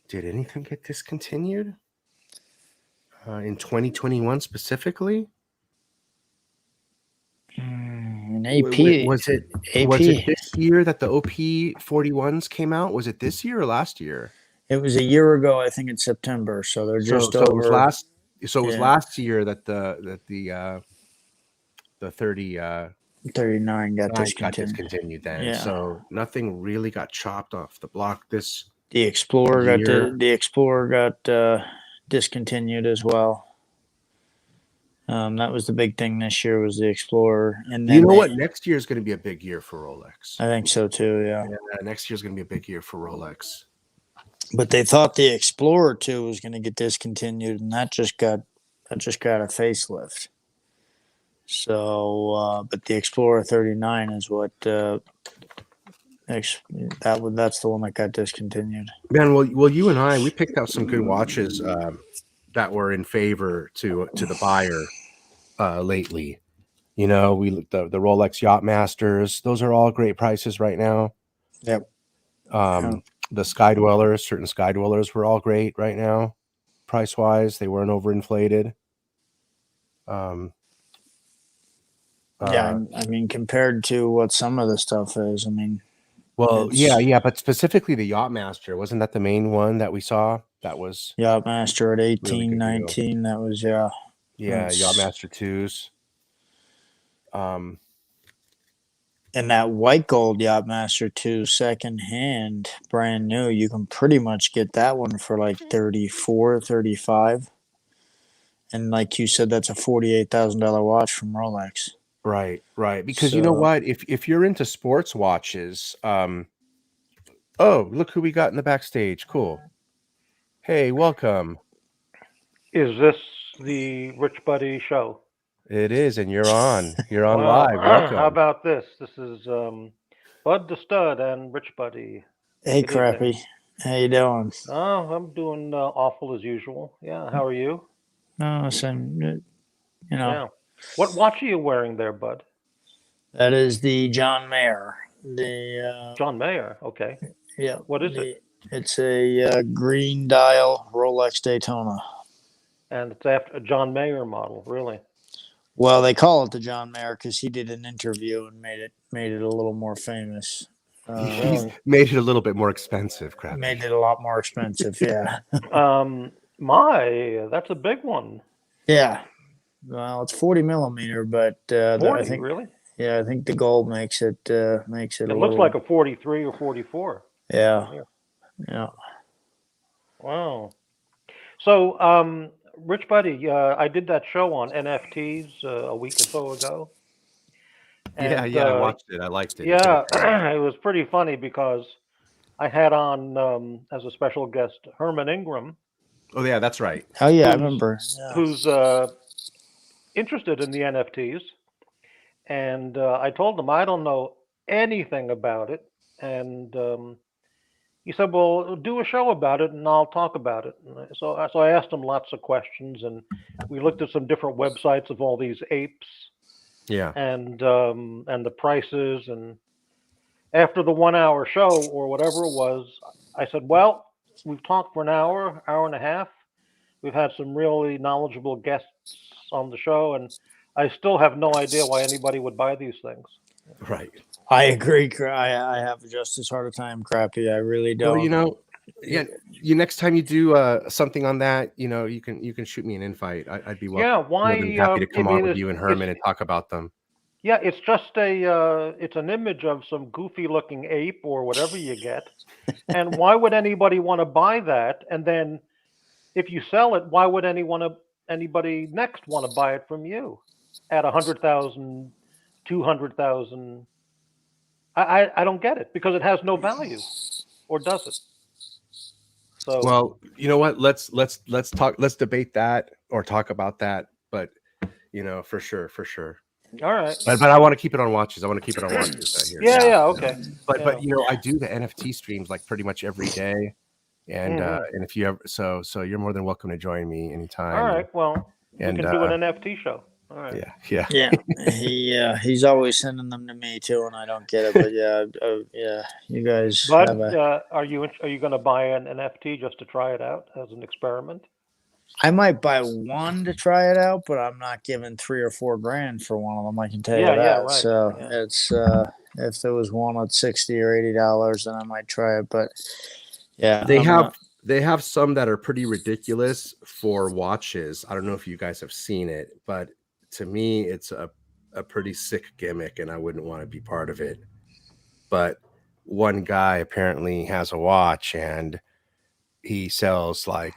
[SPEAKER 1] did anything get discontinued? In 2021 specifically?
[SPEAKER 2] An AP
[SPEAKER 1] Was it this year that the OP41s came out? Was it this year or last year?
[SPEAKER 2] It was a year ago, I think in September. So they're just over.
[SPEAKER 1] It was last. So it was last year that the
[SPEAKER 2] 39 got
[SPEAKER 1] discontinued then.
[SPEAKER 2] Yeah.
[SPEAKER 1] So nothing really got chopped off the block this.
[SPEAKER 2] The Explorer got discontinued as well. That was the big thing this year was the Explorer. And then
[SPEAKER 1] what? Next year is going to be a big year for Rolex.
[SPEAKER 2] I think so too. Yeah.
[SPEAKER 1] Next year is going to be a big year for Rolex.
[SPEAKER 2] But they thought the Explorer 2 was going to get discontinued, and that just got a facelift. So, but the Explorer 39 is what that's the one that got discontinued.
[SPEAKER 1] Man, well, you and I, we picked out some good watches that were in favor to the buyer lately. We looked the Rolex Yachtmasters; those are all great prices right now.
[SPEAKER 2] Yep.
[SPEAKER 1] The Sky Dwellers, certain Sky Dwellers were all great right now, price wise. They weren't overinflated.
[SPEAKER 2] Yeah, I mean, compared to what some of the stuff is, I mean.
[SPEAKER 1] Well, yeah, but specifically the Yachtmaster, wasn't that the main one that we saw? That was
[SPEAKER 2] Yachtmaster at 18,
[SPEAKER 1] really
[SPEAKER 2] 19. That was
[SPEAKER 1] Yeah, Yachtmaster 2s.
[SPEAKER 2] And that white gold Yachtmaster 2 second hand, brand new, you can pretty much get that one for like 34, 35. And like you said, that's a $48,000 watch from Rolex.
[SPEAKER 1] Right. Because you know what? If you're into sports watches, oh, look who we got in the backstage. Cool. Hey, welcome.
[SPEAKER 3] Is this the Rich Buddy show?
[SPEAKER 1] It is, and you're on. You're on live. Welcome.
[SPEAKER 3] How about this? This is Bud the Stud and Rich Buddy.
[SPEAKER 2] Hey, Crappy. How you doing?
[SPEAKER 3] Oh, I'm doing awful as usual. Yeah, how are you?
[SPEAKER 2] No, listen,
[SPEAKER 3] Yeah. What watch are you wearing there, Bud?
[SPEAKER 2] That is the John Mayer.
[SPEAKER 3] John Mayer. Okay.
[SPEAKER 2] Yeah.
[SPEAKER 3] What is it?
[SPEAKER 2] It's a green dial Rolex Daytona.
[SPEAKER 3] And it's after a John Mayer model, really.
[SPEAKER 2] Well, they call it the John Mayer because he did an interview and made it a little more famous.
[SPEAKER 1] He's made it a little bit more expensive, crap.
[SPEAKER 2] Made it a lot more expensive, yeah.
[SPEAKER 3] That's a big one.
[SPEAKER 2] Yeah. Well, it's 40 millimeter, but
[SPEAKER 3] 40,
[SPEAKER 2] I think
[SPEAKER 3] really?
[SPEAKER 2] Yeah, I think the gold makes it. It
[SPEAKER 3] looks like a 43 or 44.
[SPEAKER 2] Yeah. Yeah.
[SPEAKER 3] Wow. So, Rich Buddy, I did that show on NFTs a week or so ago.
[SPEAKER 1] And, I watched it. I liked it.
[SPEAKER 3] Yeah, it was pretty funny because I had on as a special guest Herman Ingram.
[SPEAKER 1] Oh yeah, that's right.
[SPEAKER 2] Oh yeah, I remember.
[SPEAKER 3] Who's interested in the NFTs, and I told him I don't know anything about it, and he said, "Well, do a show about it, and I'll talk about it." So I asked him lots of questions, and we looked at some different websites of all these apes
[SPEAKER 1] Yeah.
[SPEAKER 3] and the prices. And after the 1 hour show or whatever it was, I said, "Well, we've talked for an hour, hour and a half. We've had some really knowledgeable guests on the show, and I still have no idea why anybody would buy these things."
[SPEAKER 1] Right.
[SPEAKER 2] I agree. I have just as hard a time, Crappy. I really
[SPEAKER 1] Well,
[SPEAKER 2] don't.
[SPEAKER 1] yeah, you next time you do something on that, you can shoot me an invite. I'd be
[SPEAKER 3] Yeah,
[SPEAKER 1] more
[SPEAKER 3] why?
[SPEAKER 1] than happy to
[SPEAKER 3] I
[SPEAKER 1] come on
[SPEAKER 3] mean,
[SPEAKER 1] with you and
[SPEAKER 3] it's
[SPEAKER 1] Herman and talk about them.
[SPEAKER 3] yeah, it's just it's an image of some goofy looking ape or whatever you get. And why would anybody want to buy that? And then if you sell it, why would anybody next want to buy it from you at 100,000, 200,000? I don't get it because it has no value, or does it? So
[SPEAKER 1] Well, you know what? Let's talk. Let's debate that or talk about that. But for sure, for sure.
[SPEAKER 3] all right,
[SPEAKER 1] But I want to keep it on watches. I want to keep it on watches right here.
[SPEAKER 3] yeah, okay,
[SPEAKER 1] But
[SPEAKER 3] yeah.
[SPEAKER 1] I do the NFT streams like pretty much every day, and if you ever so you're more than welcome to join me anytime.
[SPEAKER 3] All right, well, we
[SPEAKER 1] and
[SPEAKER 3] can do an NFT show. All right.
[SPEAKER 2] Yeah. He's always sending them to me too, and I don't get it. But yeah, you guys
[SPEAKER 3] Bud,
[SPEAKER 2] have a.
[SPEAKER 3] are you going to buy an NFT just to try it out as an experiment?
[SPEAKER 2] I might buy one to try it out, but I'm not giving $3 or $4 for one of them. I can tell you that.
[SPEAKER 3] Yeah, right.
[SPEAKER 2] So
[SPEAKER 3] Yeah.
[SPEAKER 2] it's if there was one at $60 or $80, then I might try it. But yeah,
[SPEAKER 1] they have some that are pretty ridiculous for watches. I don't know if you guys have seen it, but to me, it's a pretty sick gimmick, and I wouldn't want to be part of it. But one guy apparently has a watch, and he sells like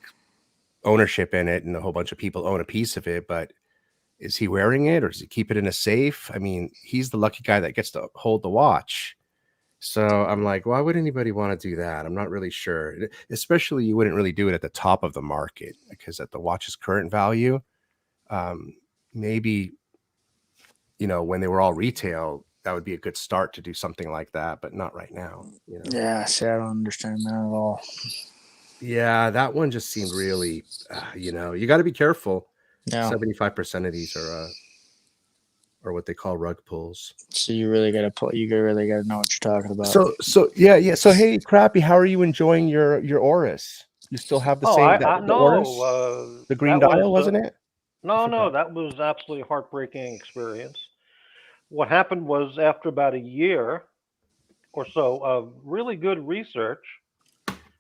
[SPEAKER 1] ownership in it, and a whole bunch of people own a piece of it. But is he wearing it, or does he keep it in a safe? I mean, he's the lucky guy that gets to hold the watch. So I'm like, why would anybody want to do that? I'm not really sure. Especially, you wouldn't really do it at the top of the market, because at the watch's current value, maybe, when they were all retail, that would be a good start to do something like that, but not right now.
[SPEAKER 2] Yeah, see, I don't understand that at all.
[SPEAKER 1] Yeah, that one just seemed really, you got to be careful.
[SPEAKER 2] Yeah.
[SPEAKER 1] 75% of these are what they call rug pulls.
[SPEAKER 2] So you really got to you really got to know what you're talking about.
[SPEAKER 1] So yeah. So hey, Crappy, how are you enjoying your Oris? You still have the same the Oris? The green dial, wasn't it?
[SPEAKER 3] No, that was absolutely a heartbreaking experience. What happened was, after about a year or so of really good research,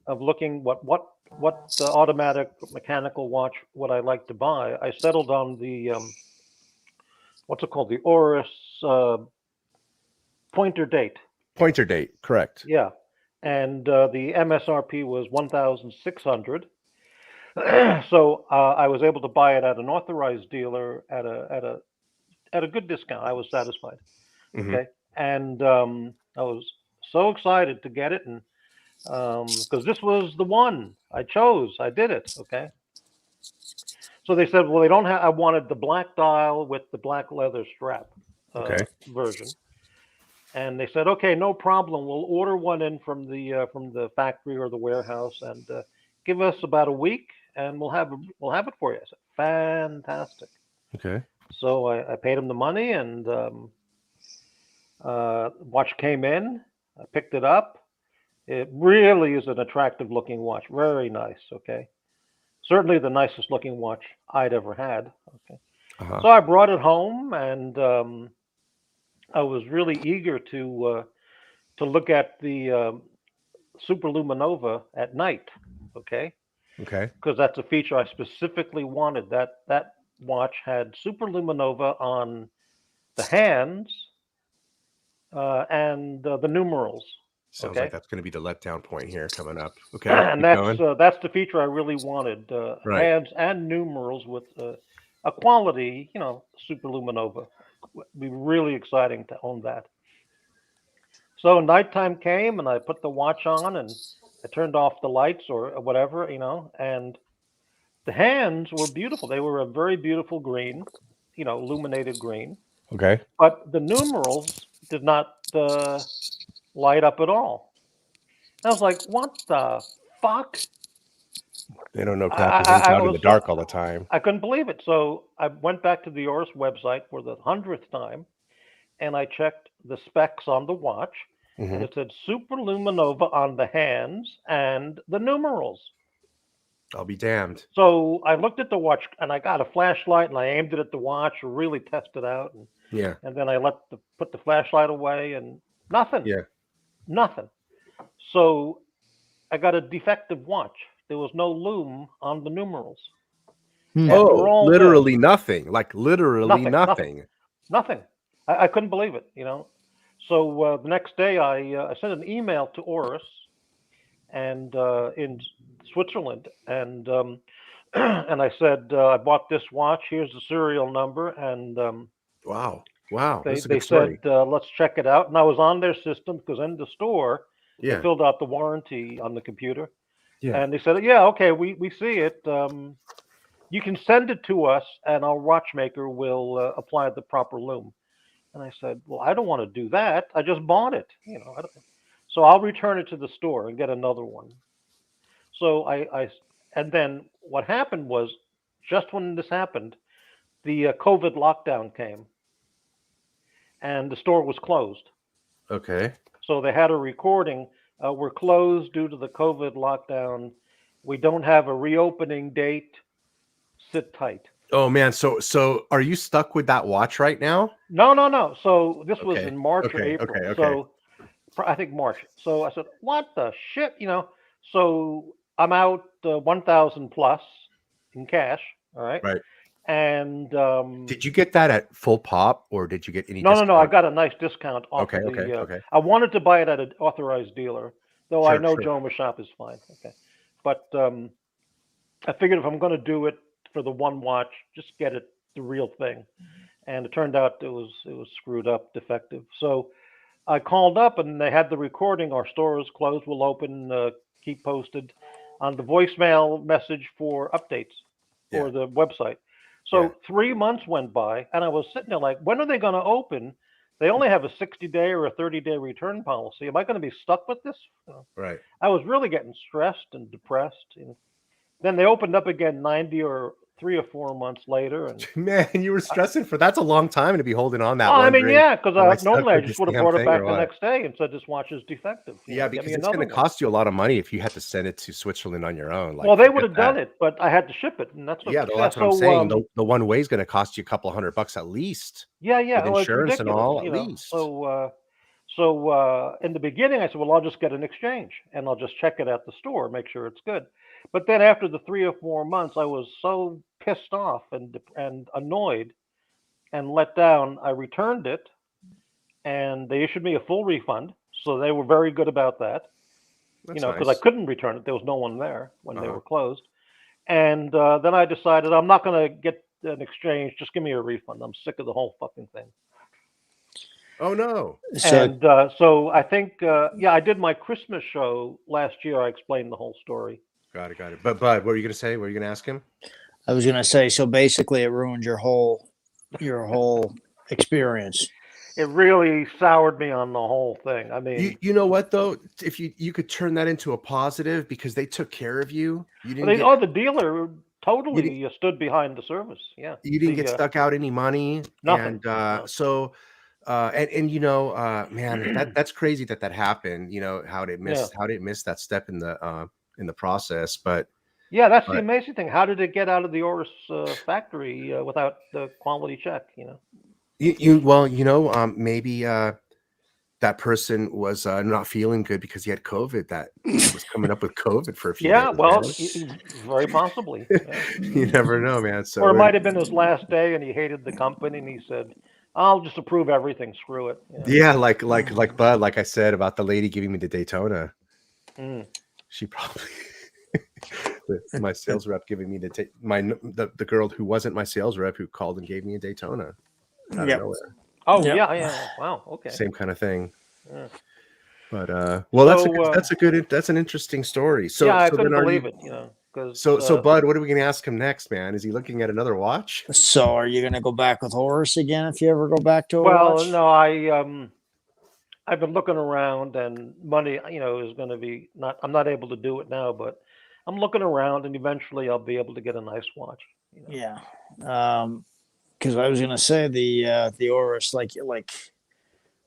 [SPEAKER 3] of looking what the automatic mechanical watch would I like to buy, I settled on the what's it called, the Oris pointer date.
[SPEAKER 1] Pointer date, correct.
[SPEAKER 3] Yeah, and the MSRP was 1,600. So I was able to buy it at an authorized dealer at a good discount. I was satisfied.
[SPEAKER 1] Mm-hmm.
[SPEAKER 3] Okay, and I was so excited to get it, and because this was the one I chose, I did it. Okay, so they said, well, they don't have. I wanted the black dial with the black leather strap version, and they said, okay, no problem. We'll order one in from the factory or the warehouse, and give us about a week, and we'll have it for you. I said, fantastic.
[SPEAKER 1] Okay.
[SPEAKER 3] So I paid him the money, and watch came in. I picked it up. It really is an attractive looking watch. Very nice. Okay. Certainly the nicest looking watch I'd ever had. Okay. So I brought it home, and I was really eager to look at the Superluminova at night. Okay. Because that's a feature I specifically wanted. That watch had Superluminova on the hands and the numerals.
[SPEAKER 1] Sounds like that's going to be the letdown point here coming up. Okay,
[SPEAKER 3] and that's the feature I really wanted. Hands and numerals with a quality, Superluminova. It'd be really exciting to own that. So nighttime came, and I put the watch on, and I turned off the lights or whatever, and the hands were beautiful. They were a very beautiful green, illuminated green.
[SPEAKER 1] Okay.
[SPEAKER 3] But the numerals did not light up at all. I was like, what the fuck?
[SPEAKER 1] They don't know crap is out in the dark all the time.
[SPEAKER 3] I couldn't believe it. So I went back to the Oris website for the 100th time, and I checked the specs on the watch, and it said Superluminova on the hands and the numerals.
[SPEAKER 1] I'll be damned.
[SPEAKER 3] So I looked at the watch, and I got a flashlight, and I aimed it at the watch to really test it out. And then I put the flashlight away, and nothing.
[SPEAKER 1] Yeah.
[SPEAKER 3] Nothing. So I got a defective watch. There was no lume on the numerals.
[SPEAKER 1] Oh, literally nothing. Like literally nothing.
[SPEAKER 3] Nothing. I couldn't believe it, you know. So the next day, I sent an email to Oris, and in Switzerland, and and I said, I bought this watch. Here's the serial number, and
[SPEAKER 1] wow,
[SPEAKER 3] they said, let's check it out. And I was on their system because in the store, they filled out the warranty on the computer. Yeah. And they said, yeah, okay, we see it. You can send it to us, and our watchmaker will apply the proper lume. And I said, well, I don't want to do that. I just bought it, you know. So I'll return it to the store and get another one. So and then what happened was, just when this happened, the COVID lockdown came, and the store was closed.
[SPEAKER 1] Okay. So
[SPEAKER 3] they had a recording. We're closed due to the COVID lockdown. We don't have a reopening date. Sit tight.
[SPEAKER 1] Oh man, so are you stuck with that watch right now?
[SPEAKER 3] No. So this was in March or April.
[SPEAKER 1] Okay.
[SPEAKER 3] So I think March. So I said, what the shit, you know? So I'm out 1,000 plus in cash. All right.
[SPEAKER 1] Right.
[SPEAKER 3] And
[SPEAKER 1] did you get that at full pop, or did you get any discount?
[SPEAKER 3] No, I got a nice discount off
[SPEAKER 1] okay.
[SPEAKER 3] I wanted to buy it at an authorized dealer, though I know Joe Mashop is fine. Okay. But I figured if I'm going to do it for the one watch, just get it the real thing. And it turned out it was screwed up, defective. So I called up, and they had the recording. Our store is closed. We'll open, keep posted on the voicemail message for updates for the website. So 3 months went by, and I was sitting there like, when are they going to open? They only have a 60-day or a 30-day return policy. Am I going to be stuck with this?
[SPEAKER 1] Right.
[SPEAKER 3] I was really getting stressed and depressed. And then they opened up again 90 or 3 or 4 months later. And
[SPEAKER 1] man, you were stressing that's a long time to be holding on that.
[SPEAKER 3] I mean, yeah, because normally I just would have brought it back the next day and said this watch is defective.
[SPEAKER 1] Yeah, because it's going to cost you a lot of money if you had to send it to Switzerland on your own.
[SPEAKER 3] Like, well, they would have done it, but I had to ship it, and that's what.
[SPEAKER 1] That's what I'm saying. The one way is going to cost you a couple $100 at least.
[SPEAKER 3] Yeah,
[SPEAKER 1] with insurance and all, at least.
[SPEAKER 3] So in the beginning, I said, well, I'll just get an exchange, and I'll just check it at the store, make sure it's good. But then after the 3 or 4 months, I was so pissed off and annoyed and let down. I returned it, and they issued me a full refund. So they were very good about that. That's because I couldn't return it. There was no one there when they were closed. And then I decided I'm not going to get an exchange. Just give me a refund. I'm sick of the whole fucking thing.
[SPEAKER 1] Oh no!
[SPEAKER 3] So I think I did my Christmas show last year. I explained the whole story.
[SPEAKER 1] Got it. But Bud, what were you going to say? What were you going to ask him?
[SPEAKER 2] I was going to say, so basically, it ruined your whole experience.
[SPEAKER 3] It really soured me on the whole thing. I mean,
[SPEAKER 1] you know what though? If you could turn that into a positive, because they took care of you. You didn't.
[SPEAKER 3] The dealer totally stood behind the service. Yeah,
[SPEAKER 1] you didn't get stuck out any money.
[SPEAKER 3] Nothing.
[SPEAKER 1] And so. Man, that's crazy that happened. You know how did it miss that step in the process? But
[SPEAKER 3] that's the amazing thing. How did it get out of the Oris factory without the quality check?
[SPEAKER 1] Maybe that person was not feeling good because he had COVID. That was coming up with COVID for a few days.
[SPEAKER 3] Well, very possibly. Yeah.
[SPEAKER 1] You never know, man. So,
[SPEAKER 3] or it might have been his last day, and he hated the company, and he said, I'll just approve everything. Screw it.
[SPEAKER 1] Yeah, like Bud, like I said about the lady giving me the Daytona. She probably my sales rep giving me the girl who wasn't my sales rep who called and gave me a Daytona.
[SPEAKER 2] Yeah.
[SPEAKER 3] Yeah. Wow. Okay.
[SPEAKER 1] Same kind of thing. Yeah. But that's an interesting story. So
[SPEAKER 3] I couldn't believe it.
[SPEAKER 1] So Bud, what are we going to ask him next, man? Is he looking at another watch?
[SPEAKER 2] So are you going to go back with Oris again if you ever go back to a watch?
[SPEAKER 3] Well, no, I've been looking around, and money, is going to be not. I'm not able to do it now, but I'm looking around, and eventually I'll be able to get a nice watch.
[SPEAKER 2] Yeah. Because I was gonna say the Oris, like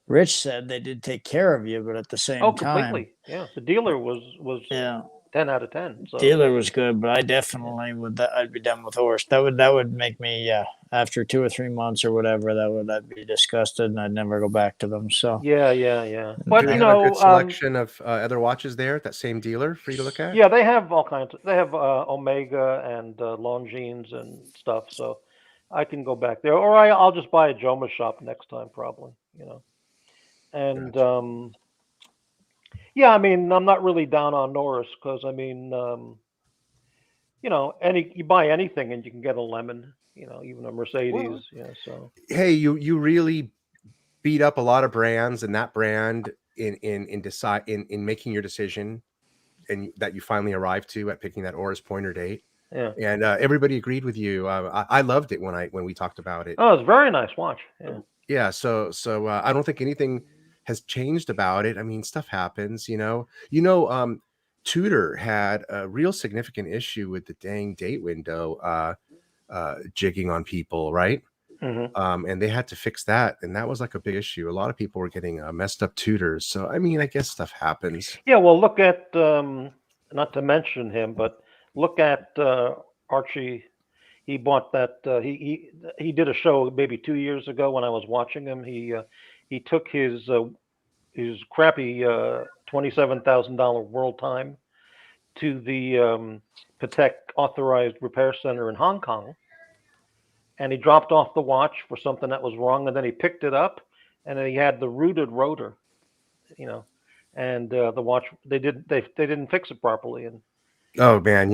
[SPEAKER 2] Rich said, they did take care of you, but at the
[SPEAKER 3] Oh,
[SPEAKER 2] same time,
[SPEAKER 3] completely. Yeah, the dealer was
[SPEAKER 2] yeah,
[SPEAKER 3] 10 out of 10. So
[SPEAKER 2] dealer was good, but I
[SPEAKER 3] yeah,
[SPEAKER 2] definitely would. I'd be done with Oris. That would make me, yeah. After 2 or 3 months or whatever, I'd be disgusted, and I'd never go back to them. So,
[SPEAKER 3] yeah, yeah, yeah.
[SPEAKER 1] Do
[SPEAKER 3] But
[SPEAKER 1] they have a good selection of other watches there at that same dealer for you to look at?
[SPEAKER 3] yeah, they have all kinds. They have Omega and Longines and stuff. So I can go back there, or I'll just buy a Joma shop next time, probably. And
[SPEAKER 1] Gotcha.
[SPEAKER 3] yeah, I mean, I'm not really down on Norris because I mean, any you buy anything and you can get a lemon. Even a Mercedes.
[SPEAKER 1] Well,
[SPEAKER 3] Yeah. So
[SPEAKER 1] hey, you really beat up a lot of brands, and that brand in decide in making your decision, and that you finally arrived to at picking that Oris pointer date.
[SPEAKER 3] yeah.
[SPEAKER 1] And everybody agreed with you. I loved it when we talked about it.
[SPEAKER 3] Oh, it's a very nice watch. Yeah.
[SPEAKER 1] Yeah, so I don't think anything has changed about it. I mean, stuff happens, Tudor had a real significant issue with the dang date window jigging on people, right?
[SPEAKER 3] Hmm.
[SPEAKER 1] And they had to fix that, and that was like a big issue. A lot of people were getting messed up Tudors. So I mean, I guess stuff happens.
[SPEAKER 3] Yeah. Well, look at not to mention him, but look at Archie. He bought that. He did a show maybe 2 years ago when I was watching him. He took his crappy $27,000 world time to the Patek Authorized Repair Center in Hong Kong, and he dropped off the watch for something that was wrong, and then he picked it up, and then he had the rooted rotor, you know, and the watch they didn't fix it properly, and
[SPEAKER 1] Oh man,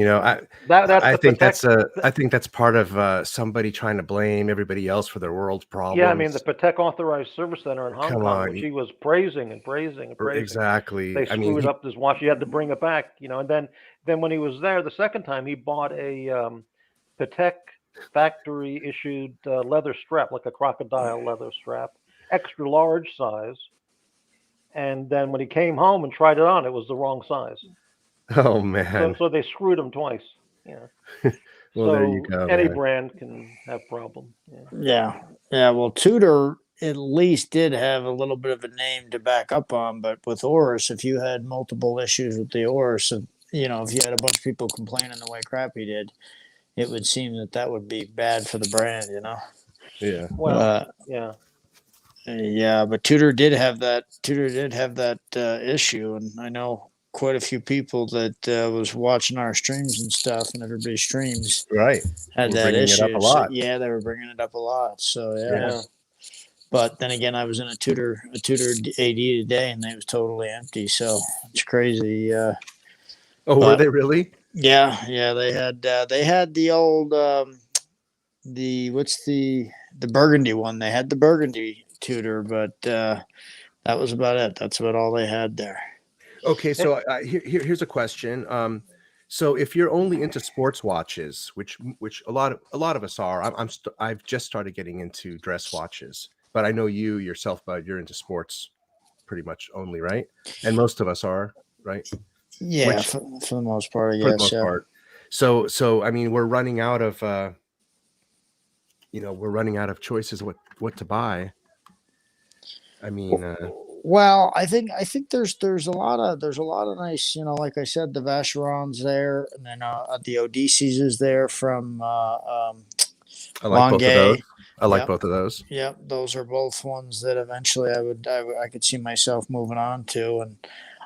[SPEAKER 3] that's
[SPEAKER 1] I
[SPEAKER 3] the
[SPEAKER 1] think
[SPEAKER 3] Patek.
[SPEAKER 1] I think that's part of somebody trying to blame everybody else for their world's
[SPEAKER 3] Yeah, I mean the
[SPEAKER 1] problems.
[SPEAKER 3] Patek Authorized Service Center in Hong
[SPEAKER 1] Come
[SPEAKER 3] Kong,
[SPEAKER 1] on,
[SPEAKER 3] which he was praising and praising and praising.
[SPEAKER 1] exactly.
[SPEAKER 3] They
[SPEAKER 1] I mean,
[SPEAKER 3] screwed up this watch. He had to bring it back, and then when he was there the second time, he bought a Patek factory issued leather strap, like a crocodile leather strap, extra large size. And then when he came home and tried it on, it was the wrong size.
[SPEAKER 1] oh
[SPEAKER 3] So
[SPEAKER 1] man.
[SPEAKER 3] so they screwed him twice. Yeah.
[SPEAKER 1] Well, there you
[SPEAKER 3] So
[SPEAKER 1] go,
[SPEAKER 3] any
[SPEAKER 1] man.
[SPEAKER 3] brand can have problem. Yeah.
[SPEAKER 2] yeah, yeah. Well, Tudor at least did have a little bit of a name to back up on, but with Oris, if you had multiple issues with the Oris, if you had a bunch of people complaining the way Crappy did, it would seem that would be bad for the brand.
[SPEAKER 1] Yeah.
[SPEAKER 3] Well,
[SPEAKER 2] Uh,
[SPEAKER 3] yeah.
[SPEAKER 2] yeah, but Tudor did have that. Tudor did have that issue, and I know quite a few people that was watching our streams and stuff, and everybody's streams
[SPEAKER 1] Right.
[SPEAKER 2] had
[SPEAKER 1] We're
[SPEAKER 2] that
[SPEAKER 1] bringing it up
[SPEAKER 2] issue.
[SPEAKER 1] a
[SPEAKER 2] So
[SPEAKER 1] lot.
[SPEAKER 2] yeah, they were bringing it up a lot. So yeah,
[SPEAKER 3] Yeah.
[SPEAKER 2] but then again, I was in a Tudor AD today, and it was totally empty. So it's crazy.
[SPEAKER 1] Oh, were
[SPEAKER 2] But
[SPEAKER 1] they really?
[SPEAKER 2] yeah, they had the old the what's the burgundy one. They had the burgundy Tudor, but that was about it. That's about all they had there.
[SPEAKER 1] Okay,
[SPEAKER 3] Eh,
[SPEAKER 1] so here's a question. So if you're only into sports watches, which a lot of us are, I've just started getting into dress watches, but I know you yourself, Bud, you're into sports pretty much only, right? And most of us are, right?
[SPEAKER 2] Yeah,
[SPEAKER 1] Which
[SPEAKER 2] for the most part, I
[SPEAKER 1] for the
[SPEAKER 2] guess.
[SPEAKER 1] most
[SPEAKER 2] Yeah.
[SPEAKER 1] part. So I mean, we're running out of choices what to buy. I mean,
[SPEAKER 2] Well, I think there's a lot of nice, like I said, the Vacherons there, and then the Odysseus is there from
[SPEAKER 1] I like both of those.
[SPEAKER 2] Longuet.
[SPEAKER 1] I like
[SPEAKER 2] Yep,
[SPEAKER 1] both of those.
[SPEAKER 2] yep. Those are both ones that eventually I could see myself moving on to, and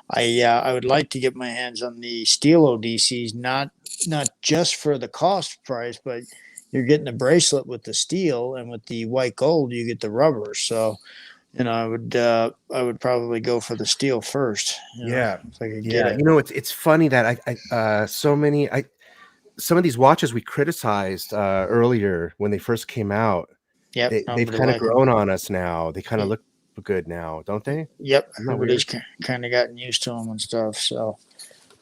[SPEAKER 2] I would like to get my hands on the steel Odysseus, not just for the cost price, but you're getting the bracelet with the steel, and with the white gold, you get the rubber. So I would probably go for the steel first,
[SPEAKER 1] Yeah.
[SPEAKER 2] if I could get
[SPEAKER 1] Yeah.
[SPEAKER 2] it.
[SPEAKER 1] It's funny that some of these watches we criticized earlier when they first came out,
[SPEAKER 2] Yep,
[SPEAKER 1] they've
[SPEAKER 2] nobody
[SPEAKER 1] kind of
[SPEAKER 2] like them.
[SPEAKER 1] grown on us now. They kind of look good now, don't they?
[SPEAKER 2] Yep,
[SPEAKER 1] Isn't that
[SPEAKER 2] everybody's
[SPEAKER 1] weird?
[SPEAKER 2] kind of gotten used to them and stuff. So,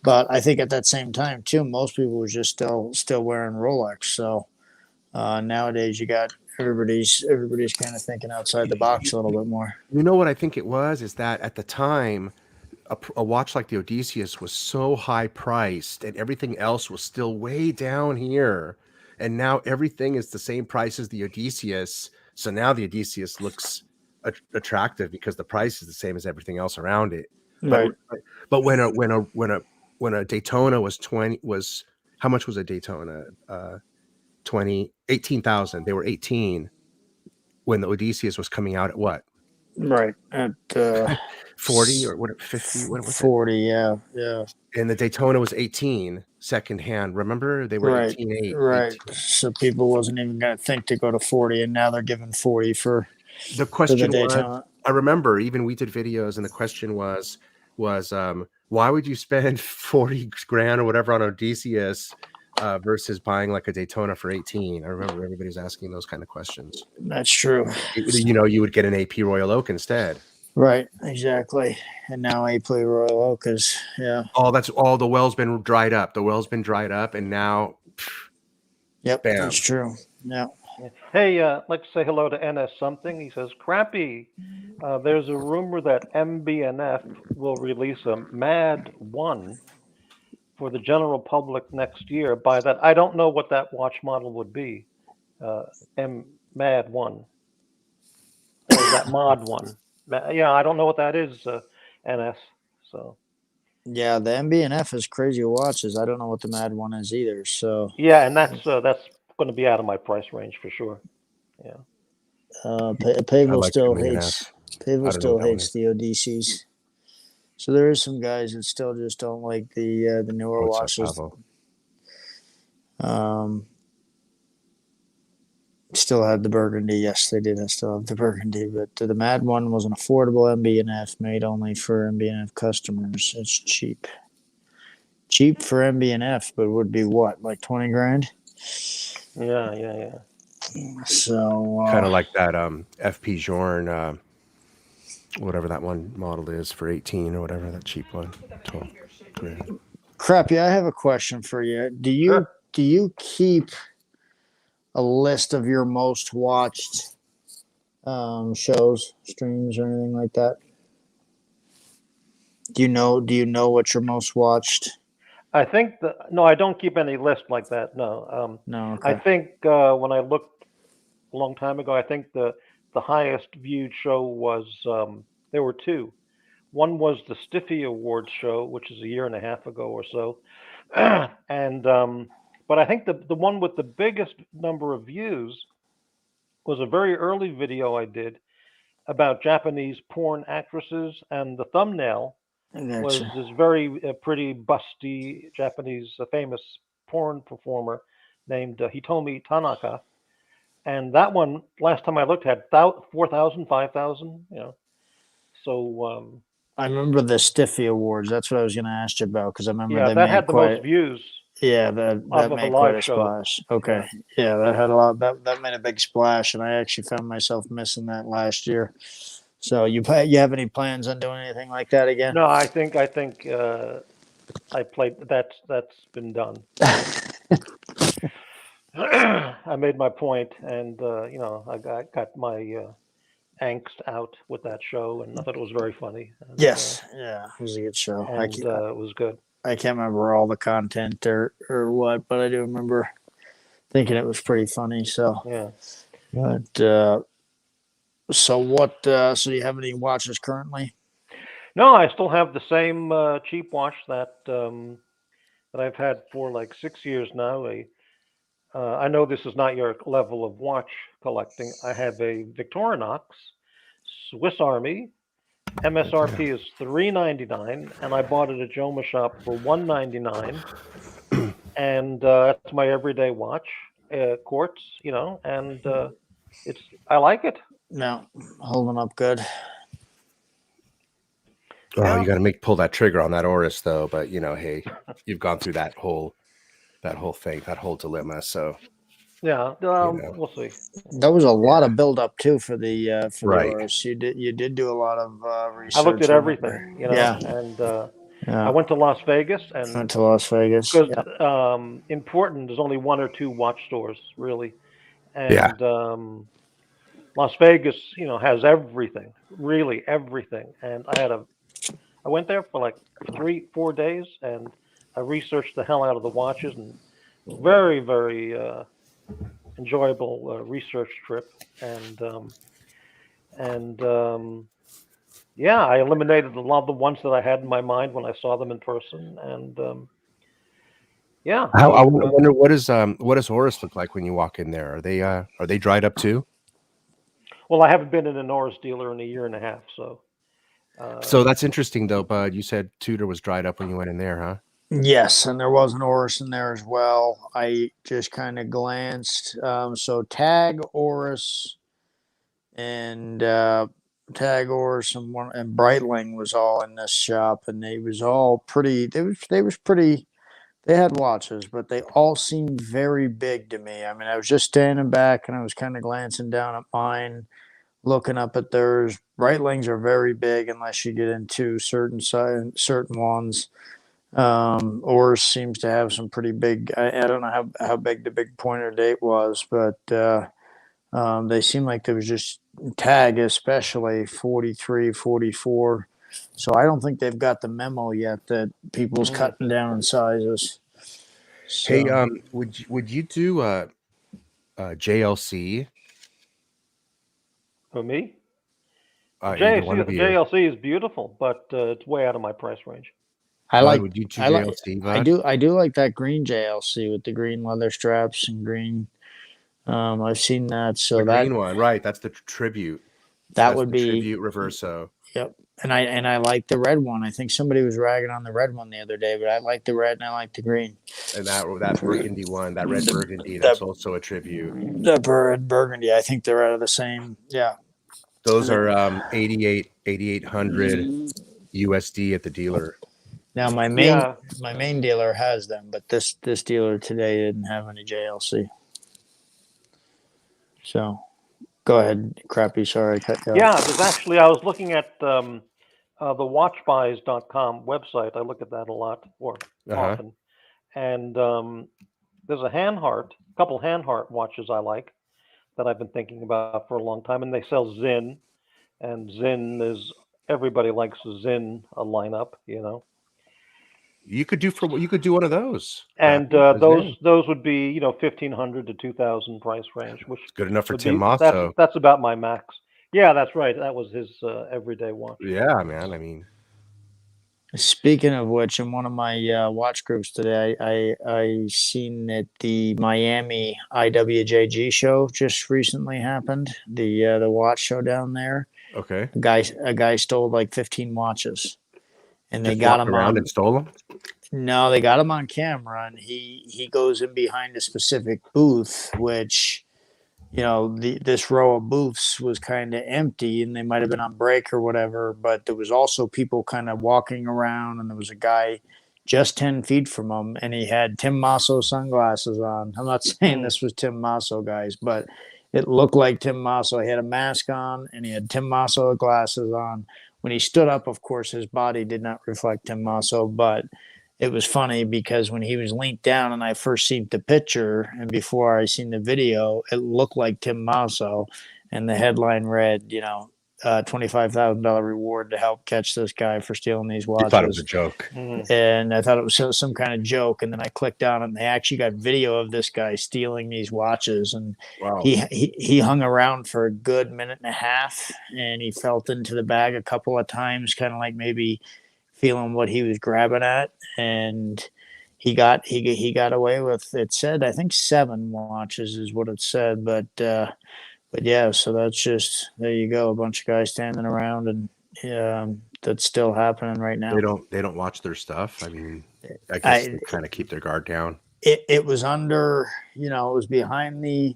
[SPEAKER 2] but I think at that same time too, most people were just still wearing Rolex. So nowadays you got everybody's kind of thinking outside the box a little bit more.
[SPEAKER 1] You know what I think it was is that at the time, a watch like the Odysseus was so high priced, and everything else was still way down here, and now everything is the same price as the Odysseus. So now the Odysseus looks attractive because the price is the same as everything else around it.
[SPEAKER 2] Right.
[SPEAKER 1] But when a Daytona was how much was a Daytona? 18,000. They were 18 when the Odysseus was coming out at what?
[SPEAKER 2] Right. At
[SPEAKER 1] 40 or what? 50? What was
[SPEAKER 2] 40? It? Yeah.
[SPEAKER 1] And the Daytona was 18 secondhand. Remember, they were
[SPEAKER 2] Right.
[SPEAKER 1] 18.8.
[SPEAKER 2] Right.
[SPEAKER 1] 18.
[SPEAKER 2] So people wasn't even going to think to go to 40, and now they're giving 40 for
[SPEAKER 1] The question
[SPEAKER 2] the
[SPEAKER 1] was,
[SPEAKER 2] Daytona.
[SPEAKER 1] I remember even we did videos, and the question was why would you spend 40 grand or whatever on Odysseus versus buying like a Daytona for 18? I remember everybody was asking those kind of questions.
[SPEAKER 2] That's true.
[SPEAKER 1] You would get an AP Royal Oak instead.
[SPEAKER 2] Right, exactly. And now AP Royal Oak is, yeah.
[SPEAKER 1] Oh, that's all. The well's been dried up. The well's been dried up, and now,
[SPEAKER 2] yep,
[SPEAKER 1] bam.
[SPEAKER 2] That's true. Yeah.
[SPEAKER 3] Hey, I'd like to say hello to NS something. He says, Crappy, there's a rumor that MB&F will release a MAD 1 for the general public next year. By that, I don't know what that watch model would be. MAD 1. Or that MOD 1. Yeah, I don't know what that is, NS. So.
[SPEAKER 2] Yeah, the MB&F is crazy watches. I don't know what the MAD 1 is either. So.
[SPEAKER 3] Yeah, and that's going to be out of my price range for sure. Yeah.
[SPEAKER 2] Pavel
[SPEAKER 1] like
[SPEAKER 2] still
[SPEAKER 1] M&F.
[SPEAKER 2] hates. Pavel still hates the Odysseus. So there is some guys that still just don't like the newer watches. Still had the Burgundy. Yes, they did. I still have the Burgundy, but the MAD 1 was an affordable MB&F made only for MB&F customers. It's cheap. Cheap for MB&F, but would be what, like 20 grand?
[SPEAKER 3] Yeah.
[SPEAKER 2] So
[SPEAKER 1] kind of like that FP Journe, whatever that one model is for 18 or whatever, that cheap one. 12 grand.
[SPEAKER 2] Crappy, I have a question for you. Do you keep a list of your most watched shows, streams, or anything like that? Do you know what your most watched?
[SPEAKER 3] I think no, I don't keep any list like that. No.
[SPEAKER 2] No. Okay.
[SPEAKER 3] I think when I looked a long time ago, I think the highest viewed show was there were two. One was the Stiffy Awards show, which is a year and a half ago or so, and but I think the one with the biggest number of views was a very early video I did about Japanese porn actresses, and the thumbnail was this very pretty, busty Japanese famous porn performer named Hitomi Tanaka. And that one, last time I looked, had 4,000, 5,000, So
[SPEAKER 2] I remember the Stiffy Awards. That's what I was going to ask you about, because I remember they
[SPEAKER 3] that
[SPEAKER 2] made
[SPEAKER 3] had the most views.
[SPEAKER 2] Yeah, that made quite a splash. Okay, yeah, that had a lot. That made a big splash, and I actually found myself missing that last year. So you have any plans on doing anything like that again?
[SPEAKER 3] No, I think I played. That's been done. I made my point, and I got my angst out with that show, and I thought it was very funny. And,
[SPEAKER 2] yes, yeah, it was a good show.
[SPEAKER 3] And it was good.
[SPEAKER 2] I can't remember all the content or what, but I do remember thinking it was pretty funny. So
[SPEAKER 3] yeah.
[SPEAKER 2] But so what? So do you have any watches currently?
[SPEAKER 3] No, I still have the same cheap watch that I've had for like 6 years now. I know this is not your level of watch collecting. I have a Victorinox Swiss Army. MSRP is $399, and I bought it at Joma Shop for $199. And that's my everyday watch, quartz, and I like it.
[SPEAKER 2] No, holding up good.
[SPEAKER 1] Oh, you got to pull that trigger on that Oris though. But hey, you've gone through that whole thing, that whole dilemma. So
[SPEAKER 3] yeah, we'll see.
[SPEAKER 2] That was a lot of build up too for the
[SPEAKER 1] right.
[SPEAKER 2] Oris. You did do a lot of research.
[SPEAKER 3] I looked at everything, and I went to Las Vegas
[SPEAKER 2] because
[SPEAKER 3] important. There's only one or two watch stores really, and Las Vegas, has everything, really everything. And I went there for like 3-4 days, and I researched the hell out of the watches, and very, very enjoyable research trip. And yeah, I eliminated a lot of the ones that I had in my mind when I saw them in person, and yeah.
[SPEAKER 1] I
[SPEAKER 3] So
[SPEAKER 1] wonder what does Oris look like when you walk in there? Are they dried up too?
[SPEAKER 3] well, I haven't been in an Oris dealer in a year and a half, so.
[SPEAKER 1] So that's interesting though, Bud. You said Tudor was dried up when you went in there, huh?
[SPEAKER 2] Yes, and there was an Oris in there as well. I just kind of glanced. So Tag Oris and Tag Oris and Breitling was all in this shop, and they was all pretty. They was pretty. They had watches, but they all seemed very big to me. I mean, I was just standing back and I was kind of glancing down at mine, looking up at theirs. Breitlings are very big unless you get into certain ones. Oris seems to have some pretty big. I don't know how big the big pointer date was, but they seem like there was just Tag, especially 43, 44. So I don't think they've got the memo yet that people's cutting down in sizes. So,
[SPEAKER 1] Hey, would you do JLC?
[SPEAKER 3] for me,
[SPEAKER 1] Either one of you.
[SPEAKER 3] JLC is beautiful, but it's way out of my price range.
[SPEAKER 1] Would you do JLC?
[SPEAKER 2] I do like that green JLC with the green leather straps and green. I've seen that. So
[SPEAKER 1] The
[SPEAKER 2] that
[SPEAKER 1] green one, right? That's the tribute.
[SPEAKER 2] that
[SPEAKER 1] That's
[SPEAKER 2] would
[SPEAKER 1] the
[SPEAKER 2] be
[SPEAKER 1] tribute reverso.
[SPEAKER 2] Yep. And I like the red one. I think somebody was ragging on the red one the other day, but I like the red and I like the green.
[SPEAKER 1] And that burgundy one, that red burgundy, that's also a tribute.
[SPEAKER 2] The red burgundy, I think they're out of the same. Yeah.
[SPEAKER 1] Those are 8,800 USD at the dealer.
[SPEAKER 2] Now my main dealer has them, but this dealer today didn't have any JLC. So go ahead, Crappy. Sorry, I cut you off.
[SPEAKER 3] Yeah, there's actually, I was looking at the watchbuys.com website. I look at that a lot, or often. And there's a couple Handheart watches I like that I've been thinking about for a long time. And they sell Zinn. And Zinn is, everybody likes a Zinn lineup,
[SPEAKER 1] You could do one of those.
[SPEAKER 3] And those would be, 1,500 to 2,000 price range, which
[SPEAKER 1] it's good enough for
[SPEAKER 3] would
[SPEAKER 1] Tim
[SPEAKER 3] be-
[SPEAKER 1] Masso.
[SPEAKER 3] That's about my max. Yeah, that's right. That was his everyday watch.
[SPEAKER 1] Yeah, man. I mean,
[SPEAKER 2] Speaking of which, in one of my watch groups today, I seen that the Miami IWJG show just recently happened. The watch show down there.
[SPEAKER 1] okay.
[SPEAKER 2] A guy stole like 15 watches, and they
[SPEAKER 1] Just
[SPEAKER 2] got
[SPEAKER 1] walked
[SPEAKER 2] him
[SPEAKER 1] around
[SPEAKER 2] on.
[SPEAKER 1] and stole them.
[SPEAKER 2] No, they got him on camera, and he goes in behind a specific booth, which, this row of booths was kind of empty, and they might have been on break or whatever. But there was also people kind of walking around, and there was a guy just 10 feet from him, and he had Tim Masso sunglasses on. I'm not saying this was Tim Masso, guys, but it looked like Tim Masso. He had a mask on, and he had Tim Masso glasses on. When he stood up, of course, his body did not reflect Tim Masso, but it was funny because when he was linked down and I first seen the picture and before I seen the video, it looked like Tim Masso, and the headline read, $25,000 reward to help catch this guy for stealing these watches.
[SPEAKER 1] You thought it was a joke.
[SPEAKER 2] And I thought it was some kind of joke. And then I clicked on it, and they actually got video of this guy stealing these watches. And
[SPEAKER 1] Wow.
[SPEAKER 2] he hung around for a good minute and a half, and he felt into the bag a couple of times, kind of like maybe feeling what he was grabbing at, and he got away with, it said, I think 7 watches is what it said, but yeah, so that's just, there you go, a bunch of guys standing around, and that's still happening right now.
[SPEAKER 1] They don't watch their stuff. I mean, I guess they kind of keep their guard down.
[SPEAKER 2] It was under, it was behind the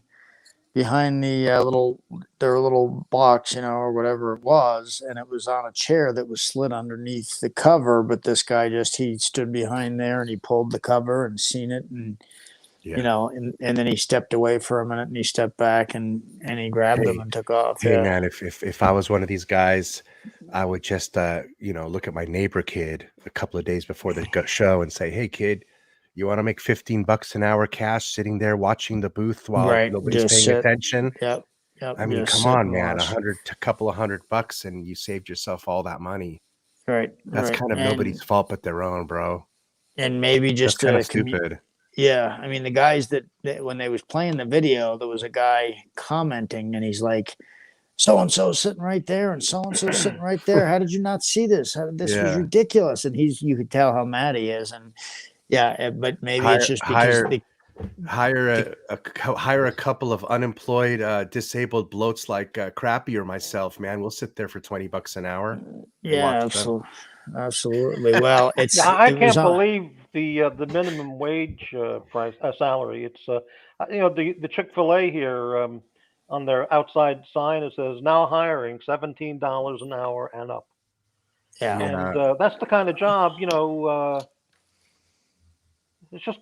[SPEAKER 2] little box, or whatever it was, and it was on a chair that was slid underneath the cover. But this guy he stood behind there and he pulled the cover and seen it, and and then he stepped away for a minute and he stepped back and he grabbed them and took off.
[SPEAKER 1] Hey man, if I was one of these guys, I would just look at my neighbor kid a couple of days before the show and say, "Hey kid, You want to make $15 an hour cash sitting there watching the booth while
[SPEAKER 2] Right.
[SPEAKER 1] nobody's
[SPEAKER 2] Just
[SPEAKER 1] paying
[SPEAKER 2] sit.
[SPEAKER 1] attention.
[SPEAKER 2] Yep. Yep.
[SPEAKER 1] I mean,
[SPEAKER 2] Just
[SPEAKER 1] come
[SPEAKER 2] sit
[SPEAKER 1] on,
[SPEAKER 2] and
[SPEAKER 1] man,
[SPEAKER 2] watch.
[SPEAKER 1] a couple of $100 and you saved yourself all that money.
[SPEAKER 2] Right.
[SPEAKER 1] That's
[SPEAKER 2] Right.
[SPEAKER 1] kind of nobody's fault but their own, bro.
[SPEAKER 2] And maybe
[SPEAKER 1] That's
[SPEAKER 2] just
[SPEAKER 1] kind of stupid.
[SPEAKER 2] Yeah, I mean the guys that when they was playing the video, there was a guy commenting, and he's like, "So and so sitting right there, and so and so sitting right there. How did you not see this? This was
[SPEAKER 1] Yeah.
[SPEAKER 2] ridiculous." And you could tell how mad he is, and yeah, but maybe it's just because
[SPEAKER 1] hire a couple of unemployed disabled bloats like Crappy or myself, man. We'll sit there for $20 an hour.
[SPEAKER 2] yeah, absolutely. Well,
[SPEAKER 3] Yeah,
[SPEAKER 2] it
[SPEAKER 3] I
[SPEAKER 2] was
[SPEAKER 3] can't
[SPEAKER 2] on.
[SPEAKER 3] believe the minimum wage price salary. It's the Chick-fil-A here on their outside sign it says now hiring $17 an hour and up,
[SPEAKER 2] Yeah,
[SPEAKER 3] and that's the kind of job it's just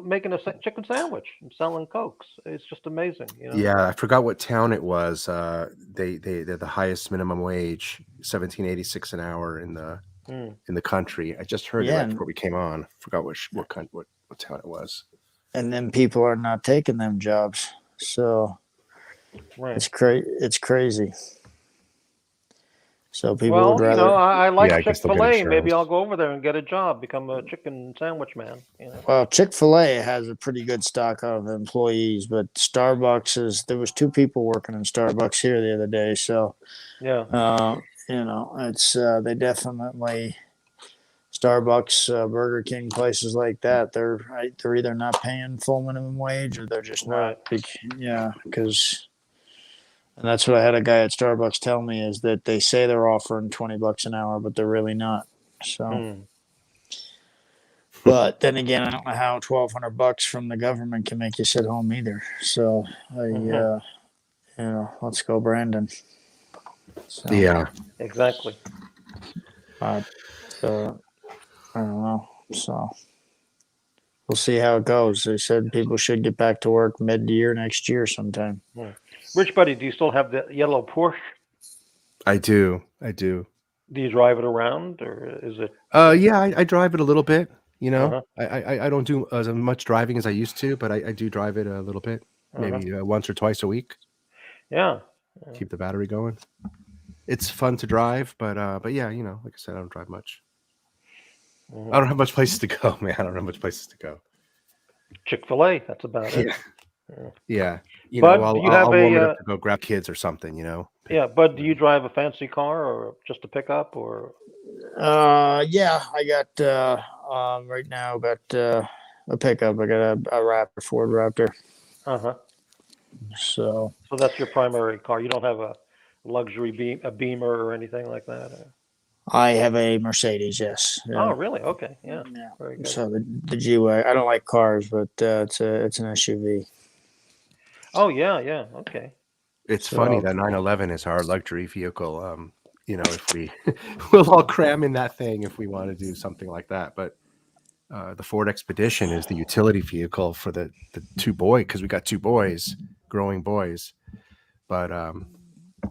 [SPEAKER 3] making a chicken sandwich and selling cokes. It's just amazing.
[SPEAKER 1] Yeah, I forgot what town it was. They're the highest minimum wage, 17.86 an hour in the country. I just heard it
[SPEAKER 2] yeah,
[SPEAKER 1] right before we came on. Forgot what town it was.
[SPEAKER 2] and then people are not taking them jobs, so
[SPEAKER 3] Right.
[SPEAKER 2] It's crazy. So people
[SPEAKER 3] Well,
[SPEAKER 2] would rather.
[SPEAKER 3] I like
[SPEAKER 1] I guess they'll get
[SPEAKER 3] Chick-fil-A. Maybe
[SPEAKER 1] insurance.
[SPEAKER 3] I'll go over there and get a job, become a chicken sandwich man.
[SPEAKER 2] Well, Chick-fil-A has a pretty good stock of employees, but Starbucks there was 2 people working in Starbucks here the other day. So,
[SPEAKER 3] Yeah.
[SPEAKER 2] it's they definitely Starbucks, Burger King, places like that. They're either not paying full minimum wage or they're just not. Yeah, because. And that's what I had a guy at Starbucks tell me is that they say they're offering $20 an hour, but they're really not. So, but then again, I don't know how $1,200 from the government can make you sit home either. So, let's go, Brandon. So,
[SPEAKER 1] Yeah,
[SPEAKER 3] exactly.
[SPEAKER 2] I don't know. So, we'll see how it goes. They said people should get back to work mid-year next year sometime.
[SPEAKER 3] Rich Buddy, do you still have the yellow Porsche?
[SPEAKER 1] I do.
[SPEAKER 3] Do you drive it around, or is it?
[SPEAKER 1] Yeah, I drive it a little bit.
[SPEAKER 3] Uh-huh.
[SPEAKER 1] I don't do as much driving as I used to, but I do drive it a little bit, maybe once or twice a week.
[SPEAKER 3] Yeah.
[SPEAKER 1] Keep the battery going. It's fun to drive, but yeah, like I said, I don't drive much. I don't have much places to go, man. I don't have much places to go.
[SPEAKER 3] Chick-fil-A, that's about it.
[SPEAKER 1] Yeah.
[SPEAKER 3] But
[SPEAKER 1] I'll
[SPEAKER 3] do you have
[SPEAKER 1] warm it up to go grab kids or something,
[SPEAKER 3] Yeah, but do you drive a fancy car or just a pickup or?
[SPEAKER 2] Yeah, I got right now got a pickup. I got a Raptor, Ford Raptor.
[SPEAKER 3] Uh-huh.
[SPEAKER 2] So
[SPEAKER 3] that's your primary car. You don't have a luxury a Beamer or anything like that?
[SPEAKER 2] I have a Mercedes, yes.
[SPEAKER 3] Oh, really? Okay, yeah. Very good.
[SPEAKER 2] So the G-Wagon. I don't like cars, but it's an SUV.
[SPEAKER 3] Oh, yeah. Okay.
[SPEAKER 1] It's funny that 911 is our luxury vehicle. If we'll all cram in that thing if we want to do something like that. But the Ford Expedition is the utility vehicle for the 2 boys, because we got 2 boys, growing boys. But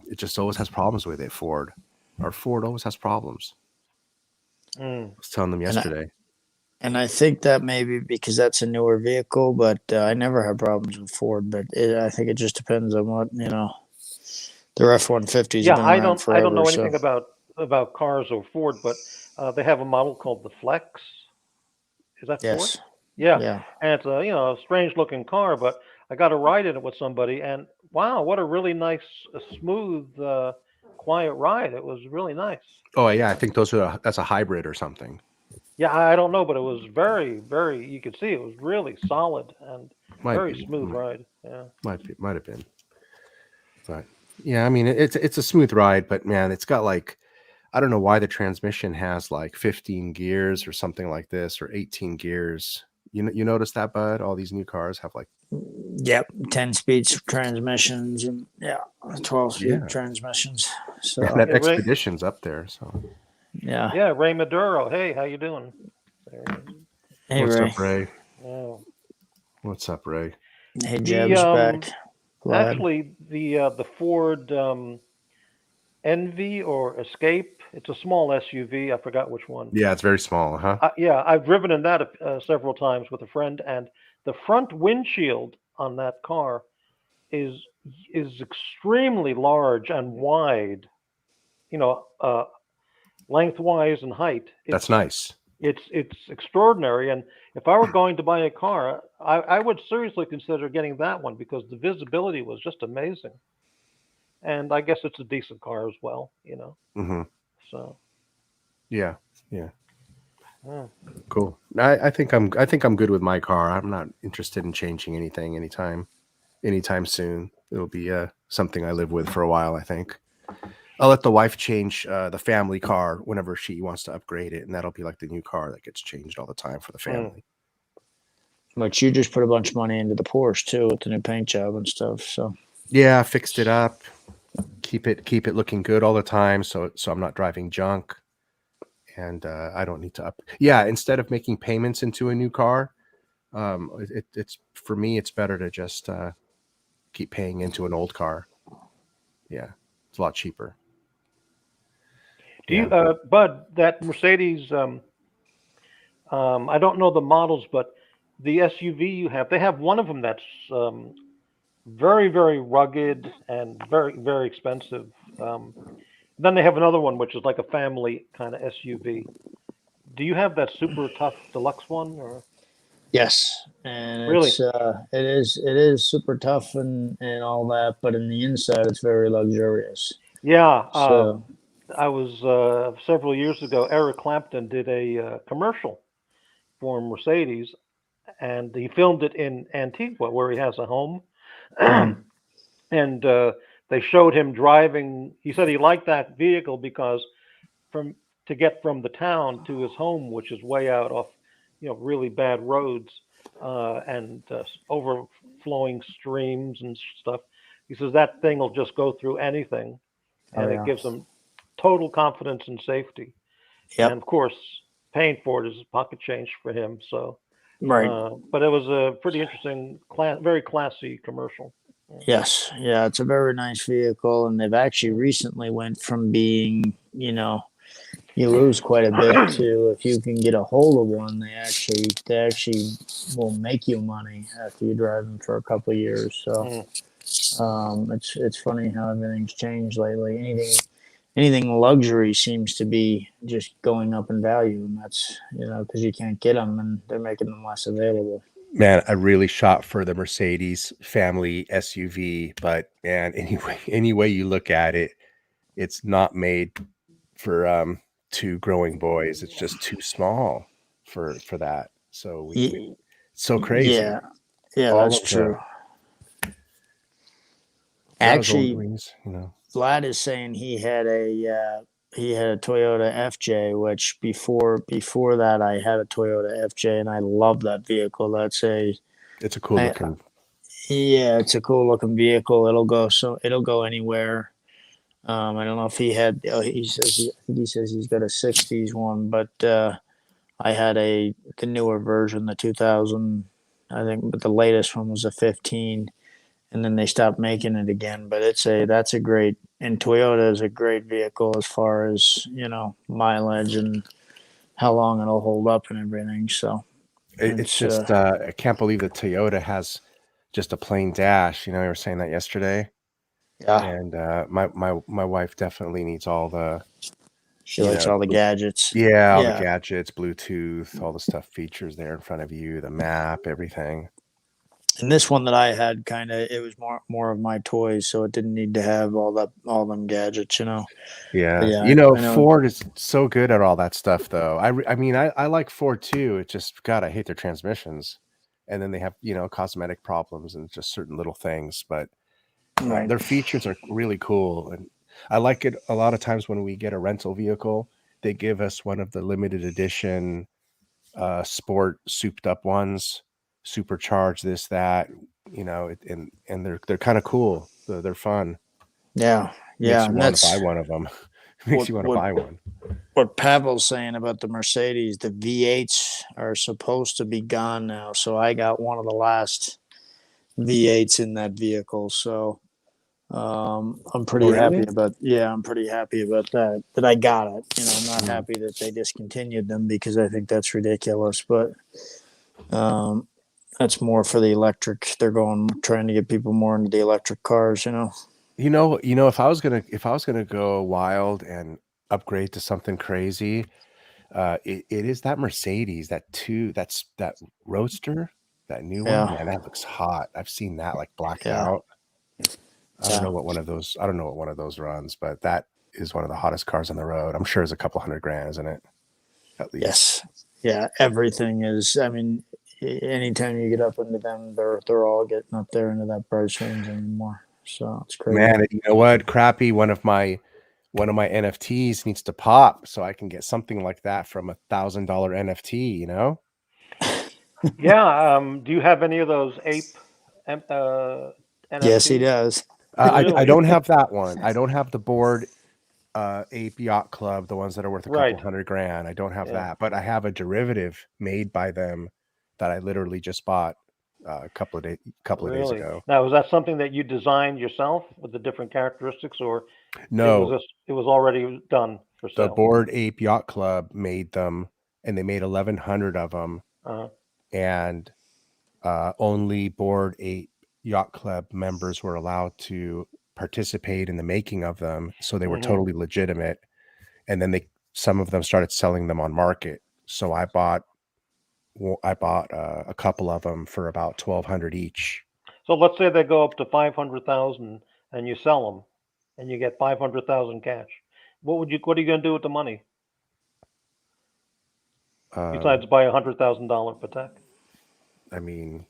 [SPEAKER 1] it just always has problems with it. Ford always has problems. I was telling them yesterday.
[SPEAKER 2] And I think that maybe because that's a newer vehicle, but I never had problems with Ford. But I think it just depends on what their F-150s.
[SPEAKER 3] Yeah,
[SPEAKER 2] have been around forever,
[SPEAKER 3] I don't know anything about cars or Ford, but they have a model called the Flex. Is that
[SPEAKER 2] yes.
[SPEAKER 3] Ford? Yeah. And it's a strange looking car, but I got to ride in it with somebody, and wow, what a really nice, smooth, quiet ride. It was really nice.
[SPEAKER 1] Oh yeah, I think that's a hybrid or something.
[SPEAKER 3] Yeah, I don't know, but it was very, very. You could see it was really solid and very smooth ride. Yeah,
[SPEAKER 1] might have been. But yeah, I mean it's a smooth ride, but man, it's got I don't know why the transmission has 15 gears or something like this, or 18 gears. You notice that, Bud? All these new cars have
[SPEAKER 2] 10-speed transmissions and 12-speed transmissions. So
[SPEAKER 1] and that Expedition's up there. So
[SPEAKER 2] yeah,
[SPEAKER 3] Ray Maduro. Hey, how you doing?
[SPEAKER 2] Hey,
[SPEAKER 1] what's
[SPEAKER 2] Ray.
[SPEAKER 1] up, Ray?
[SPEAKER 3] Oh.
[SPEAKER 1] What's up, Ray?
[SPEAKER 2] Hey, Jeb's back.
[SPEAKER 3] Actually, the Ford Envy or Escape It's a small SUV. I forgot which one.
[SPEAKER 1] Yeah, it's very small, huh?
[SPEAKER 3] Yeah, I've driven in that several times with a friend, and the front windshield on that car is is extremely large and wide. You know, lengthwise and height.
[SPEAKER 1] That's nice.
[SPEAKER 3] It's extraordinary. And if I were going to buy a car, I would seriously consider getting that one because the visibility was just amazing. And I guess it's a decent car as well.
[SPEAKER 1] Hmm.
[SPEAKER 3] So
[SPEAKER 1] Yeah, yeah,
[SPEAKER 3] yeah.
[SPEAKER 1] cool. I think I'm good with my car. I'm not interested in changing anything anytime soon. It'll be something I live with for a while, I think. I'll let the wife change the family car whenever she wants to upgrade it, and that'll be like the new car that gets changed all the time for the family.
[SPEAKER 2] But you just put a bunch of money into the Porsche too with the new paint job and stuff. So
[SPEAKER 1] Yeah, I fixed it up. Keep it looking good all the time, so I'm not driving junk, and I don't need to up. Yeah, instead of making payments into a new car, it's for me it's better to just keep paying into an old car. Yeah, it's a lot cheaper.
[SPEAKER 3] Do you, Bud, that Mercedes? I don't know the models, but the SUV you have, they have one of them that's very, very rugged and very, very expensive. Um, then they have another one which is like a family kind of SUV. Do you have that super tough deluxe one, or
[SPEAKER 2] yes, and
[SPEAKER 3] really?
[SPEAKER 2] it is super tough and all that, but in the inside it's very luxurious.
[SPEAKER 3] Yeah,
[SPEAKER 2] So
[SPEAKER 3] I was several years ago. Eric Clapton did a commercial for Mercedes, and he filmed it in Antigua, where he has a home.
[SPEAKER 2] mhm.
[SPEAKER 3] And they showed him driving. He said he liked that vehicle because from to get from the town to his home, which is way out off, really bad roads and overflowing streams and stuff. He says that thing will just go through anything,
[SPEAKER 2] Oh
[SPEAKER 3] and it
[SPEAKER 2] yeah,
[SPEAKER 3] gives him total confidence and safety. And
[SPEAKER 2] yep,
[SPEAKER 3] of course, paying for it is pocket change for him. So,
[SPEAKER 2] right.
[SPEAKER 3] but it was a pretty interesting, very classy commercial.
[SPEAKER 2] Yes, yeah, it's a very nice vehicle, and they've actually recently went from being, you lose quite a bit to if you can get a hold of one, they actually will make you money after you drive them for a couple of years. So
[SPEAKER 3] Mm.
[SPEAKER 2] it's funny how everything's changed lately. Anything luxury seems to be just going up in value, and that's because you can't get them, and they're making them less available.
[SPEAKER 1] Man, I really shot for the Mercedes family SUV, but man, any way you look at it, it's not made for two growing boys. It's just too small for that. So we
[SPEAKER 2] Ye-
[SPEAKER 1] it's so crazy.
[SPEAKER 2] Yeah, yeah,
[SPEAKER 1] All
[SPEAKER 2] that's
[SPEAKER 1] of the
[SPEAKER 2] true.
[SPEAKER 1] those old
[SPEAKER 2] Actually,
[SPEAKER 1] wings.
[SPEAKER 2] Vlad is saying he had a Toyota FJ, which before that I had a Toyota FJ, and I love that vehicle.
[SPEAKER 1] It's a cool
[SPEAKER 2] I,
[SPEAKER 1] looking.
[SPEAKER 2] yeah, it's a cool looking vehicle. It'll go anywhere. I don't know if he had. I think he says he's got a '60s one, but I had the newer version, the 2000. I think, but the latest one was a 15, and then they stopped making it again. But that's a great, and Toyota is a great vehicle as far as mileage and how long it'll hold up and everything. So
[SPEAKER 1] It's
[SPEAKER 2] it's
[SPEAKER 1] just I can't believe that Toyota has just a plain dash. You were saying that yesterday,
[SPEAKER 2] yeah,
[SPEAKER 1] and my wife definitely needs all the
[SPEAKER 2] she likes all the gadgets.
[SPEAKER 1] yeah, all the
[SPEAKER 2] Yeah,
[SPEAKER 1] gadgets, Bluetooth, all the stuff features there in front of you, the map, everything.
[SPEAKER 2] and this one that I had it was more of my toys, so it didn't need to have all them gadgets. But
[SPEAKER 1] Yeah.
[SPEAKER 2] yeah, I know.
[SPEAKER 1] Ford is so good at all that stuff, though. I mean, I like Ford too. It's just, God, I hate their transmissions. And then they have, cosmetic problems and just certain little things. But
[SPEAKER 2] Right.
[SPEAKER 1] their features are really cool. And I like it a lot of times when we get a rental vehicle, they give us one of the limited edition sport souped up ones, supercharged this, that, and they're kind of cool. They're fun.
[SPEAKER 2] Yeah,
[SPEAKER 1] Makes
[SPEAKER 2] yeah,
[SPEAKER 1] you
[SPEAKER 2] and
[SPEAKER 1] want to buy
[SPEAKER 2] that's
[SPEAKER 1] one of them. Makes
[SPEAKER 2] what
[SPEAKER 1] you want to
[SPEAKER 2] what
[SPEAKER 1] buy one.
[SPEAKER 2] what Pavel's saying about the Mercedes. The V8s are supposed to be gone now, so I got one of the last V8s in that vehicle. So I'm pretty happy about. Yeah, I'm pretty happy about that. That I got it. I'm not happy that they discontinued them because I think that's ridiculous. But that's more for the electric. They're trying to get people more into the electric cars.
[SPEAKER 1] If I was gonna go wild and upgrade to something crazy, it is that Mercedes, that Roadster, that new one.
[SPEAKER 2] Yeah.
[SPEAKER 1] Man, that looks hot. I've seen that like blacked
[SPEAKER 2] Yeah.
[SPEAKER 1] out. I don't
[SPEAKER 2] Yeah.
[SPEAKER 1] know what one of those runs, but that is one of the hottest cars on the road. I'm sure it's a couple $100,000, isn't it? At least.
[SPEAKER 2] Yes. Yeah. Everything is. I mean, anytime you get up into them, they're all getting up there into that price range anymore. So it's crazy.
[SPEAKER 1] Man, you know what? Crappy. One of my NFTs needs to pop so I can get something like that from $1,000 NFT.
[SPEAKER 3] Yeah. Do you have any of those ape NFTs?
[SPEAKER 2] Yes, he does.
[SPEAKER 1] I don't have that one. I don't have the board Ape Yacht Club, the ones that are worth a couple $100,000. I don't have that, but I have a derivative made by them that I literally just bought a couple of days ago.
[SPEAKER 3] Now, was that something that you designed yourself with the different characteristics, or
[SPEAKER 1] no?
[SPEAKER 3] It was already done for sale.
[SPEAKER 1] The Board Ape Yacht Club made them, and they made 1,100 of them, and only Board Ape Yacht Club members were allowed to participate in the making of them, so they were totally legitimate. And then some of them started selling them on market, so I bought a couple of them for about $1,200 each.
[SPEAKER 3] So let's say they go up to 500,000 and you sell them and you get 500,000 cash. What are you going to do with the money? Besides buy $100,000 Patek?
[SPEAKER 1] I mean,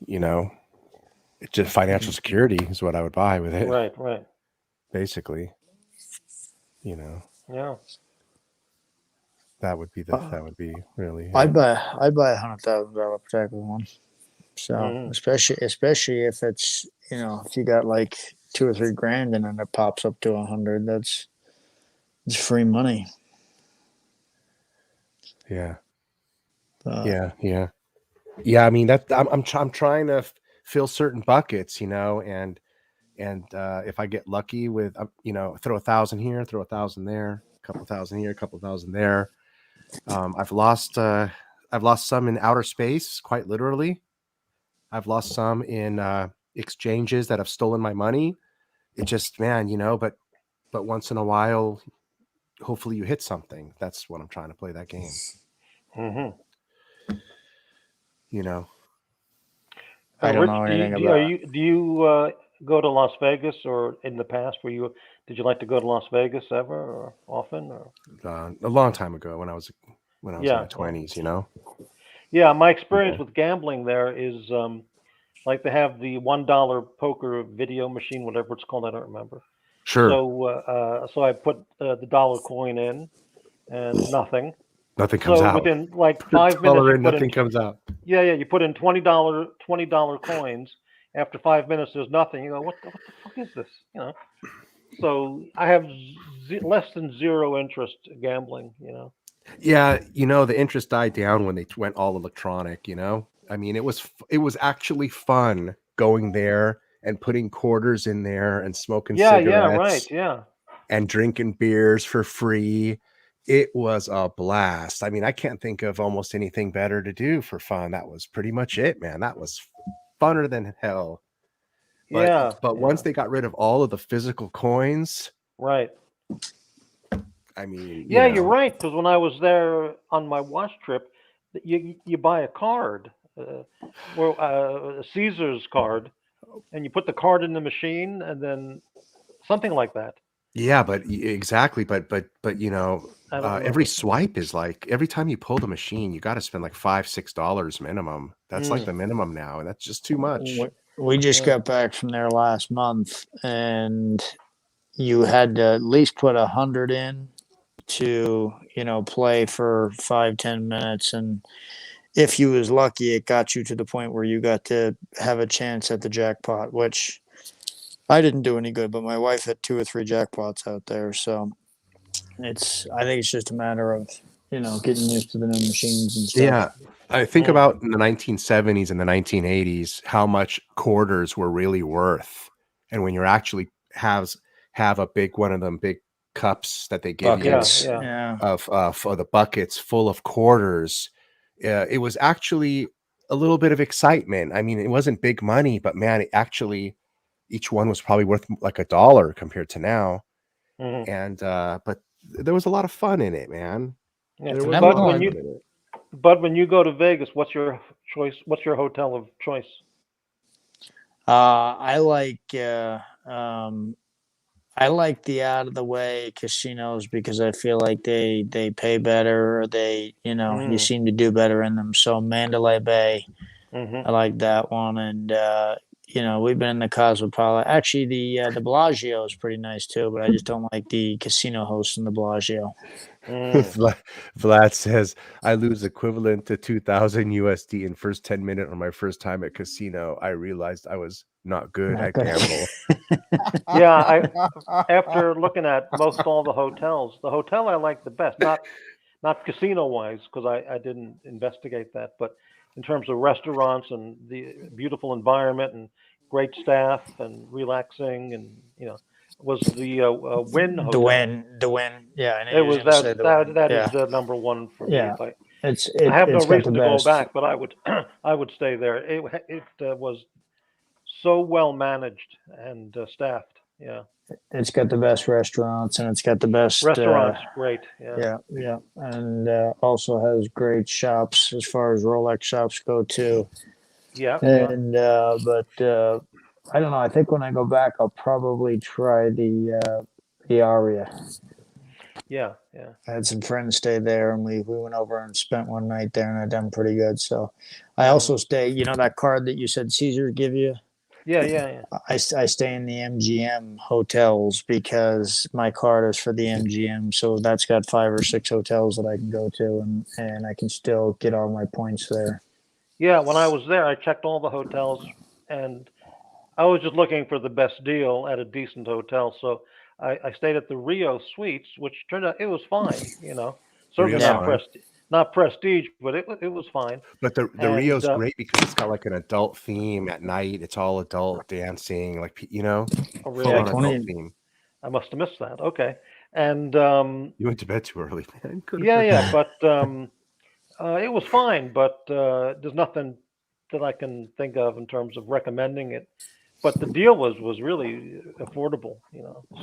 [SPEAKER 1] it's just financial security is what I would buy with it.
[SPEAKER 3] Right.
[SPEAKER 1] Basically,
[SPEAKER 3] Yeah.
[SPEAKER 1] That would be really.
[SPEAKER 2] I'd buy $100,000 Patek with one. So especially if it's if you got like $2 or $3 grand and then it pops up to 100, it's free money.
[SPEAKER 1] Yeah. Yeah. I mean that I'm trying to fill certain buckets, and if I get lucky with throw 1,000 here, throw 1,000 there, a couple thousand here, a couple thousand there. I've lost some in outer space, quite literally. I've lost some in exchanges that have stolen my money. It just, man, but once in a while, hopefully you hit something. That's what I'm trying to play that game.
[SPEAKER 2] I don't know anything about it.
[SPEAKER 3] Do you go to Las Vegas, or in the past did you like to go to Las Vegas ever, or often, or
[SPEAKER 1] a long time ago when I was in my 20s,
[SPEAKER 3] Yeah, my experience with gambling there is like they have the $1 poker video machine, whatever it's called, I don't remember.
[SPEAKER 1] Sure.
[SPEAKER 3] So I put the dollar coin in and nothing.
[SPEAKER 1] Nothing comes out.
[SPEAKER 3] Within like 5 minutes,
[SPEAKER 1] nothing comes out.
[SPEAKER 3] Yeah, you put in $20 coins. After 5 minutes, there's nothing. You go, what the fuck is this? So I have less than zero interest in gambling.
[SPEAKER 1] Yeah, the interest died down when they went all electronic. I mean, it was actually fun going there and putting quarters in there and smoking cigarettes. And drinking beers for free. It was a blast. I mean, I can't think of almost anything better to do for fun. That was pretty much it, man. That was funner than hell. But once they got rid of all of the physical coins,
[SPEAKER 3] right.
[SPEAKER 1] I mean,
[SPEAKER 3] you're right. Because when I was there on my watch trip, you buy a card, a Caesar's card, and you put the card in the machine, and then something like that.
[SPEAKER 1] Yeah, but exactly. But every swipe is like every time you pull the machine, you got to spend like $5-6 minimum. That's like the minimum now, and that's just too much.
[SPEAKER 2] We just got back from there last month, and you had to at least put 100 in to play for 5-10 minutes, and if you was lucky, it got you to the point where you got to have a chance at the jackpot, which I didn't do any good, but my wife had 2 or 3 jackpots out there. So I think it's just a matter of, getting used to the new machines and stuff.
[SPEAKER 1] Yeah. I think about in the 1970s and the 1980s, how much quarters were really worth. And when you're actually have a big one of them big cups that they give you
[SPEAKER 2] Buckets.
[SPEAKER 3] Yeah.
[SPEAKER 2] Yeah.
[SPEAKER 1] for the buckets full of quarters. It was actually a little bit of excitement. I mean, it wasn't big money, but man, it actually each one was probably worth like $1 compared to now.
[SPEAKER 3] Mhm.
[SPEAKER 1] And but there was a lot of fun in it, man.
[SPEAKER 3] Yeah.
[SPEAKER 1] There was
[SPEAKER 2] And
[SPEAKER 1] a
[SPEAKER 2] I'm
[SPEAKER 3] But
[SPEAKER 1] lot of
[SPEAKER 3] when
[SPEAKER 2] going.
[SPEAKER 1] fun in it.
[SPEAKER 3] when you go to Vegas, what's your choice? What's your hotel of choice?
[SPEAKER 2] I like the out of the way casinos because I feel like they pay better, or they, you know, you
[SPEAKER 3] Mm.
[SPEAKER 2] seem to do better in them. So Mandalay Bay,
[SPEAKER 3] Mhm.
[SPEAKER 2] I like that one, and you know, we've been in the Cosmopolitan. Actually, the Bellagio is pretty nice too, but I just don't like the casino host in the Bellagio.
[SPEAKER 3] Mm.
[SPEAKER 1] Vlad says I lose equivalent to 2,000 USD in first 10 minutes on my first time at casino. I realized I was not good
[SPEAKER 2] Not
[SPEAKER 1] at
[SPEAKER 2] good.
[SPEAKER 1] gamble.
[SPEAKER 3] Yeah, after looking at most all the hotels, the hotel I like the best, not casino wise, because I didn't investigate that, but in terms of restaurants and the beautiful environment and great staff and relaxing, and was the Wynn Hotel.
[SPEAKER 2] The win. Yeah, I knew
[SPEAKER 3] It
[SPEAKER 2] you was
[SPEAKER 3] was
[SPEAKER 2] gonna say the win.
[SPEAKER 3] that is
[SPEAKER 2] Yeah,
[SPEAKER 3] the number one for me.
[SPEAKER 2] yeah.
[SPEAKER 3] If I
[SPEAKER 2] It
[SPEAKER 3] have no
[SPEAKER 2] it's got the
[SPEAKER 3] reason to go
[SPEAKER 2] best.
[SPEAKER 3] back, but I would I would stay there. It was so well managed and staffed. Yeah,
[SPEAKER 2] It's got the best restaurants, and it's got the best.
[SPEAKER 3] restaurants great. Yeah,
[SPEAKER 2] Yeah, and also has great shops as far as Rolex shops go too.
[SPEAKER 3] yeah, yeah,
[SPEAKER 2] And but I don't know. I think when I go back, I'll probably try the Aria.
[SPEAKER 3] yeah, yeah.
[SPEAKER 2] I had some friends stay there, and we went over and spent one night there, and I done pretty good. So I
[SPEAKER 3] Hmm.
[SPEAKER 2] also stay. You know that card that you said Caesar give you.
[SPEAKER 3] Yeah, yeah, yeah.
[SPEAKER 2] I stay in the MGM hotels because my card is for the MGM. So that's got 5 or 6 hotels that I can go to, and I can still get all my points there.
[SPEAKER 3] Yeah, when I was there, I checked all the hotels, and I was just looking for the best deal at a decent hotel. So I stayed at the Rio Suites, which turned out it was fine.
[SPEAKER 1] The
[SPEAKER 3] Certainly
[SPEAKER 1] Rio's
[SPEAKER 2] Yeah,
[SPEAKER 1] fun.
[SPEAKER 3] not prestige, but it was fine.
[SPEAKER 1] But the
[SPEAKER 3] And
[SPEAKER 1] Rio's great because it's got like an adult theme at night. It's all adult dancing, like
[SPEAKER 3] oh,
[SPEAKER 1] full
[SPEAKER 2] yeah.
[SPEAKER 3] really,
[SPEAKER 1] on adult
[SPEAKER 2] 20.
[SPEAKER 1] theme.
[SPEAKER 3] I must have missed that. Okay, and
[SPEAKER 1] You went to bed too early, man. Go to
[SPEAKER 3] yeah,
[SPEAKER 1] bed.
[SPEAKER 3] yeah, but it was fine. But there's nothing that I can think of in terms of recommending it. But the deal was really affordable.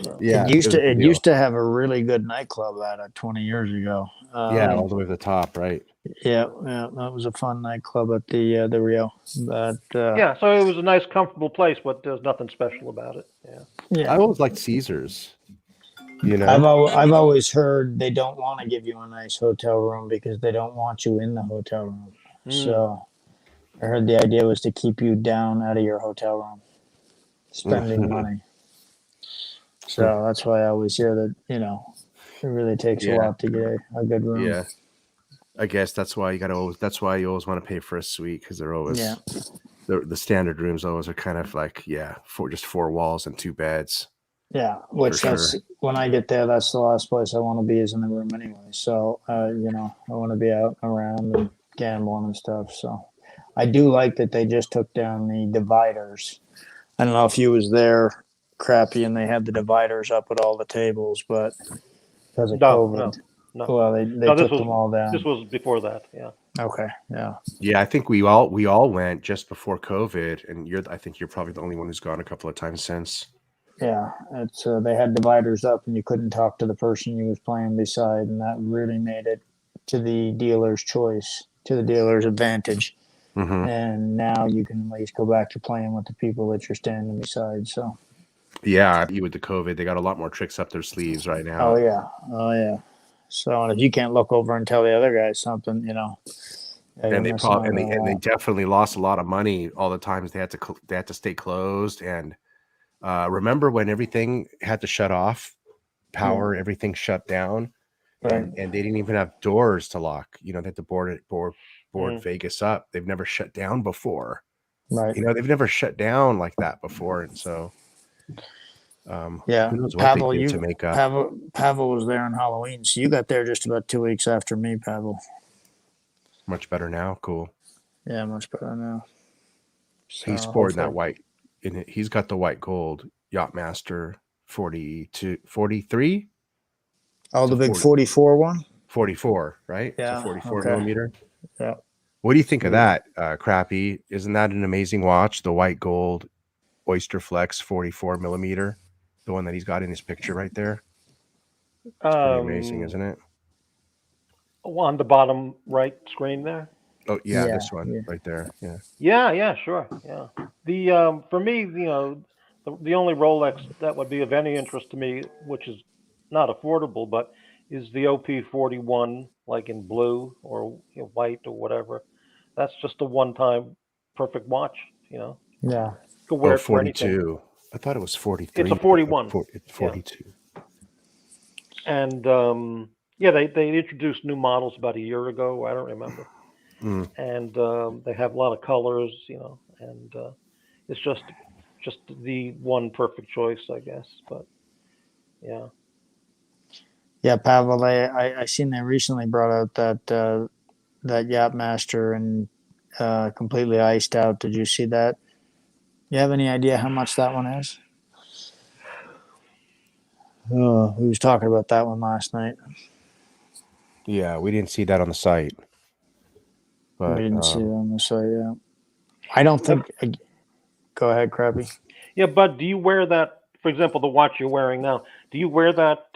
[SPEAKER 3] So
[SPEAKER 1] Yeah, it was a good
[SPEAKER 2] It
[SPEAKER 1] deal.
[SPEAKER 2] used to have a really good nightclub at it 20 years ago.
[SPEAKER 1] Yeah,
[SPEAKER 3] mm,
[SPEAKER 1] all the way to the top, right?
[SPEAKER 2] Yeah, yeah, that was a fun nightclub at the Rio. But
[SPEAKER 3] yeah, so it was a nice, comfortable place, but there's nothing special about it. Yeah.
[SPEAKER 1] I
[SPEAKER 2] yeah,
[SPEAKER 1] always liked Caesars, you know?
[SPEAKER 2] I've always heard they don't want to give you a nice hotel room because they don't want you in the hotel room.
[SPEAKER 3] Mm.
[SPEAKER 2] So I heard the idea was to keep you down out of your hotel room, spending money. So that's why I always hear that, it really takes a
[SPEAKER 1] Yeah,
[SPEAKER 2] lot to get a good room.
[SPEAKER 1] yeah. I guess that's why that's why you always want to pay for a suite because they're
[SPEAKER 2] Yeah.
[SPEAKER 1] always the standard rooms always are kind of like just 4 walls and 2 beds
[SPEAKER 2] Yeah,
[SPEAKER 1] for
[SPEAKER 2] which
[SPEAKER 1] sure.
[SPEAKER 2] that's when I get there, that's the last place I want to be is in the room anyway. So, I want to be out and around and gambling and stuff. So, I do like that they just took down the dividers. I don't know if you was there, crappy, and they had the dividers up at all the tables, but because of
[SPEAKER 3] No, no,
[SPEAKER 2] COVID,
[SPEAKER 3] no,
[SPEAKER 2] well, they
[SPEAKER 3] no.
[SPEAKER 2] took them all
[SPEAKER 3] This
[SPEAKER 2] down.
[SPEAKER 3] was before that. Yeah.
[SPEAKER 2] Okay, yeah,
[SPEAKER 1] Yeah, I think we all went just before COVID, and I think you're probably the only one who's gone a couple of times since.
[SPEAKER 2] yeah. It's they had dividers up, and you couldn't talk to the person you was playing beside, and that really made it to the dealer's choice, to the dealer's advantage.
[SPEAKER 1] Hmm.
[SPEAKER 2] And now you can at least go back to playing with the people that you're standing beside. So,
[SPEAKER 1] Yeah, you with the COVID, they got a lot more tricks up their sleeves right
[SPEAKER 2] oh
[SPEAKER 1] now.
[SPEAKER 2] yeah, oh yeah. So, and if you can't look over and tell the other guy something, yeah, you're
[SPEAKER 1] And they
[SPEAKER 2] missing
[SPEAKER 1] probably
[SPEAKER 2] out on a
[SPEAKER 1] and they
[SPEAKER 2] lot.
[SPEAKER 1] definitely lost a lot of money all the times they had to stay closed. And remember when everything had to shut off,
[SPEAKER 2] Yeah,
[SPEAKER 1] power, everything shut down,
[SPEAKER 2] right,
[SPEAKER 1] and they didn't even have doors to lock. They had to board
[SPEAKER 3] Mm.
[SPEAKER 1] Vegas up. They've never shut down before.
[SPEAKER 2] right.
[SPEAKER 1] They've never shut down like that before, and so
[SPEAKER 2] Yeah,
[SPEAKER 1] who knows what they did to make up.
[SPEAKER 2] Pavel was there on Halloween, so you got there just about 2 weeks after me, Pavel.
[SPEAKER 1] Much better now. Cool.
[SPEAKER 2] Yeah, much better now. So
[SPEAKER 1] He's sporting that
[SPEAKER 2] hopefully,
[SPEAKER 1] white, and he's got the white gold. Yachtmaster 42, 43.
[SPEAKER 2] Oh,
[SPEAKER 1] It's
[SPEAKER 2] the
[SPEAKER 1] a
[SPEAKER 2] big
[SPEAKER 1] 40
[SPEAKER 2] 44 one?
[SPEAKER 1] 44, right? It's a
[SPEAKER 2] Yeah.
[SPEAKER 1] 44
[SPEAKER 2] Okay.
[SPEAKER 1] millimeter.
[SPEAKER 2] Yeah.
[SPEAKER 1] What do you think of
[SPEAKER 2] Sweet.
[SPEAKER 1] that, Crappy? Isn't that an amazing watch? The white gold Oyster Flex 44 millimeter, the one that he's got in his picture right there. It's pretty amazing, isn't it?
[SPEAKER 3] On the bottom right screen there.
[SPEAKER 1] Oh yeah,
[SPEAKER 2] Yeah.
[SPEAKER 1] this one
[SPEAKER 2] Yeah.
[SPEAKER 1] right there. Yeah.
[SPEAKER 3] Yeah, sure. Yeah. For me, the only Rolex that would be of any interest to me, which is not affordable, but is the OP41, like in blue or white or whatever. That's just a one-time perfect watch.
[SPEAKER 2] Yeah.
[SPEAKER 3] Could
[SPEAKER 1] Oh,
[SPEAKER 3] wear it for anything.
[SPEAKER 1] 42. I thought it was
[SPEAKER 3] It's
[SPEAKER 1] 43.
[SPEAKER 3] a 41.
[SPEAKER 1] It's
[SPEAKER 3] Yeah.
[SPEAKER 1] 42.
[SPEAKER 3] And they introduced new models about a year ago. I don't remember.
[SPEAKER 1] Mm.
[SPEAKER 3] And they have a lot of colors, and it's just the one perfect choice, I guess. But yeah,
[SPEAKER 2] Yeah, Pavel, I seen they recently brought out that Yachtmaster and completely iced out. Did you see that? You have any idea how much that one is? Oh, we was talking about that one last night.
[SPEAKER 1] Yeah, we didn't see that on the site. But
[SPEAKER 2] We didn't see it on the site. Yeah, I don't think. Go ahead, Crappy.
[SPEAKER 3] yeah. But do you wear that? For example, the watch you're wearing now. Do you wear that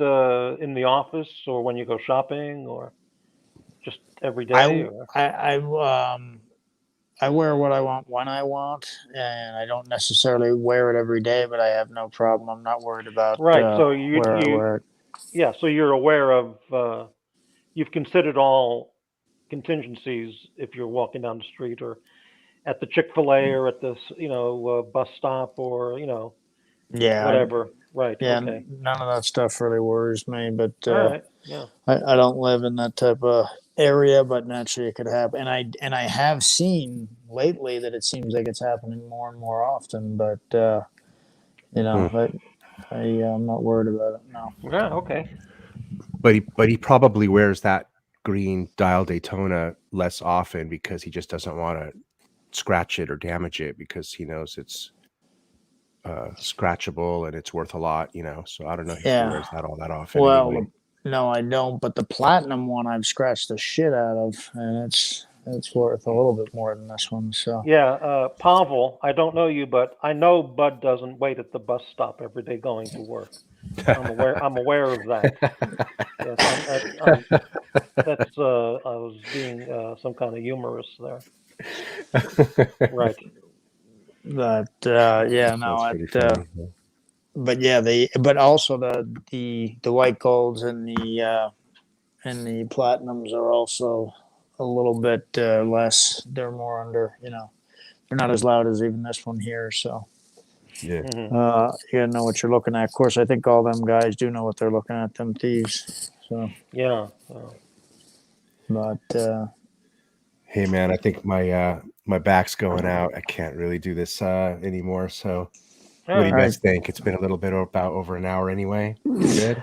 [SPEAKER 3] in the office or when you go shopping or just every day? Or
[SPEAKER 2] I wear what I want when I want, and I don't necessarily wear it every day. But I have no problem. I'm not worried about
[SPEAKER 3] right. So you
[SPEAKER 2] where I
[SPEAKER 3] you
[SPEAKER 2] wear it.
[SPEAKER 3] yeah. So you're aware of. You've considered all contingencies if you're walking down the street or at the Chick-fil-A or at the bus stop or
[SPEAKER 2] Yeah,
[SPEAKER 3] whatever. Right.
[SPEAKER 2] yeah.
[SPEAKER 3] Okay.
[SPEAKER 2] None of that stuff really worries me. But
[SPEAKER 3] All right. Yeah.
[SPEAKER 2] I don't live in that type of area, but naturally it could happen. And I have seen lately that it seems like it's happening more and more often. But
[SPEAKER 1] Mm.
[SPEAKER 2] I'm not worried about it. No.
[SPEAKER 3] Yeah. Okay.
[SPEAKER 1] But he probably wears that green dial Daytona less often because he just doesn't want to scratch it or damage it because he knows it's scratchable and it's worth a lot, So I don't know if he
[SPEAKER 2] Yeah.
[SPEAKER 1] wears that all that often anyway.
[SPEAKER 2] Well, no, I don't. But the platinum one I've scratched the shit out of, and it's worth a little bit more than this one. So
[SPEAKER 3] Yeah. Pavel, I don't know you, but I know Bud doesn't wait at the bus stop every day going to work. I'm aware of that. Yes. That's. I was being some kind of humorous there. Right.
[SPEAKER 2] but yeah, no,
[SPEAKER 1] That's pretty funny.
[SPEAKER 2] but yeah, but also the white golds and the platinums are also a little bit less. They're more under, they're not as loud as even this one here. So
[SPEAKER 1] Yeah.
[SPEAKER 3] Hmm.
[SPEAKER 2] you gotta know what you're looking at. Of course, I think all them guys do know what they're looking at. Them thieves. So,
[SPEAKER 3] Yeah.
[SPEAKER 2] but
[SPEAKER 1] Hey man, I think my back's going out. I can't really do this anymore. So
[SPEAKER 3] All
[SPEAKER 1] what do you
[SPEAKER 3] right.
[SPEAKER 2] all
[SPEAKER 1] guys
[SPEAKER 2] right,
[SPEAKER 1] think? It's been a little bit about over an hour anyway. Pretty good.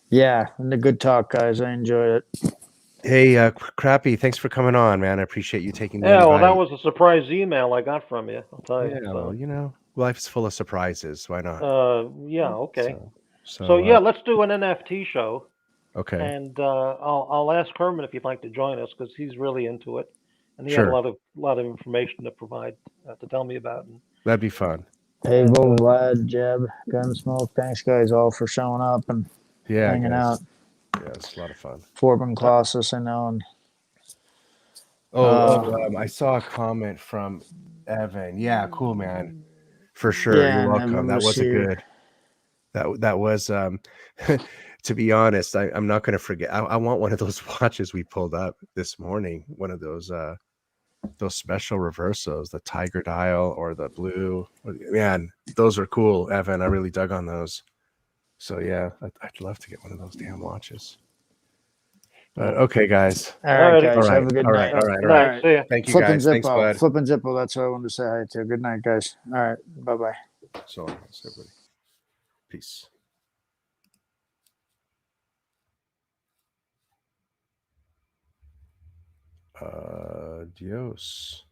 [SPEAKER 2] yeah, and the good talk, guys. I enjoyed it.
[SPEAKER 1] Hey, Crappy, thanks for coming on, man. I appreciate you taking the
[SPEAKER 3] Yeah. Well, that
[SPEAKER 1] invite.
[SPEAKER 3] was a surprise email I got from you. I'll tell you.
[SPEAKER 1] Yeah, well,
[SPEAKER 3] So.
[SPEAKER 1] life's full of surprises. Why not?
[SPEAKER 3] Yeah. Okay.
[SPEAKER 1] So,
[SPEAKER 3] So
[SPEAKER 1] so
[SPEAKER 3] yeah, let's do an NFT show,
[SPEAKER 1] okay,
[SPEAKER 3] and I'll ask Herman if he'd like to join us because he's really into it, and he had a
[SPEAKER 1] sure,
[SPEAKER 3] lot of information to provide to tell me about.
[SPEAKER 1] that'd be fun.
[SPEAKER 3] And
[SPEAKER 2] Pavel, Vlad, Jeb, Gunsmoke. Thanks, guys, all for showing up and
[SPEAKER 1] Yeah,
[SPEAKER 2] hanging out.
[SPEAKER 1] guys. Yeah, it's a lot of fun.
[SPEAKER 2] Forbin Colossus, I know, and
[SPEAKER 1] I saw a comment from Evan. Yeah, cool, man. For sure. You're
[SPEAKER 2] yeah, and
[SPEAKER 1] welcome.
[SPEAKER 2] Evan
[SPEAKER 1] That
[SPEAKER 2] was
[SPEAKER 1] was a
[SPEAKER 2] here.
[SPEAKER 1] good. That was to be honest, I'm not gonna forget. I want one of those watches we pulled up this morning. One of those special reversos, the tiger dial or the blue. Man, those are cool, Evan. I really dug on those. So yeah, I'd love to get one of those damn watches. But okay, guys.
[SPEAKER 2] All right,
[SPEAKER 3] alrighty,
[SPEAKER 2] guys,
[SPEAKER 1] All
[SPEAKER 2] have
[SPEAKER 1] right.
[SPEAKER 2] a good
[SPEAKER 1] All right.
[SPEAKER 2] night.
[SPEAKER 1] All right.
[SPEAKER 3] good
[SPEAKER 1] All right.
[SPEAKER 3] night. See ya.
[SPEAKER 1] Thank you,
[SPEAKER 2] Flip and
[SPEAKER 1] guys. Thanks,
[SPEAKER 2] Zippo.
[SPEAKER 1] bud.
[SPEAKER 2] Flip and Zippo. That's what I wanted to say hi to. Good night, guys. All right. Bye bye.
[SPEAKER 1] So long, everybody. Peace. Adios.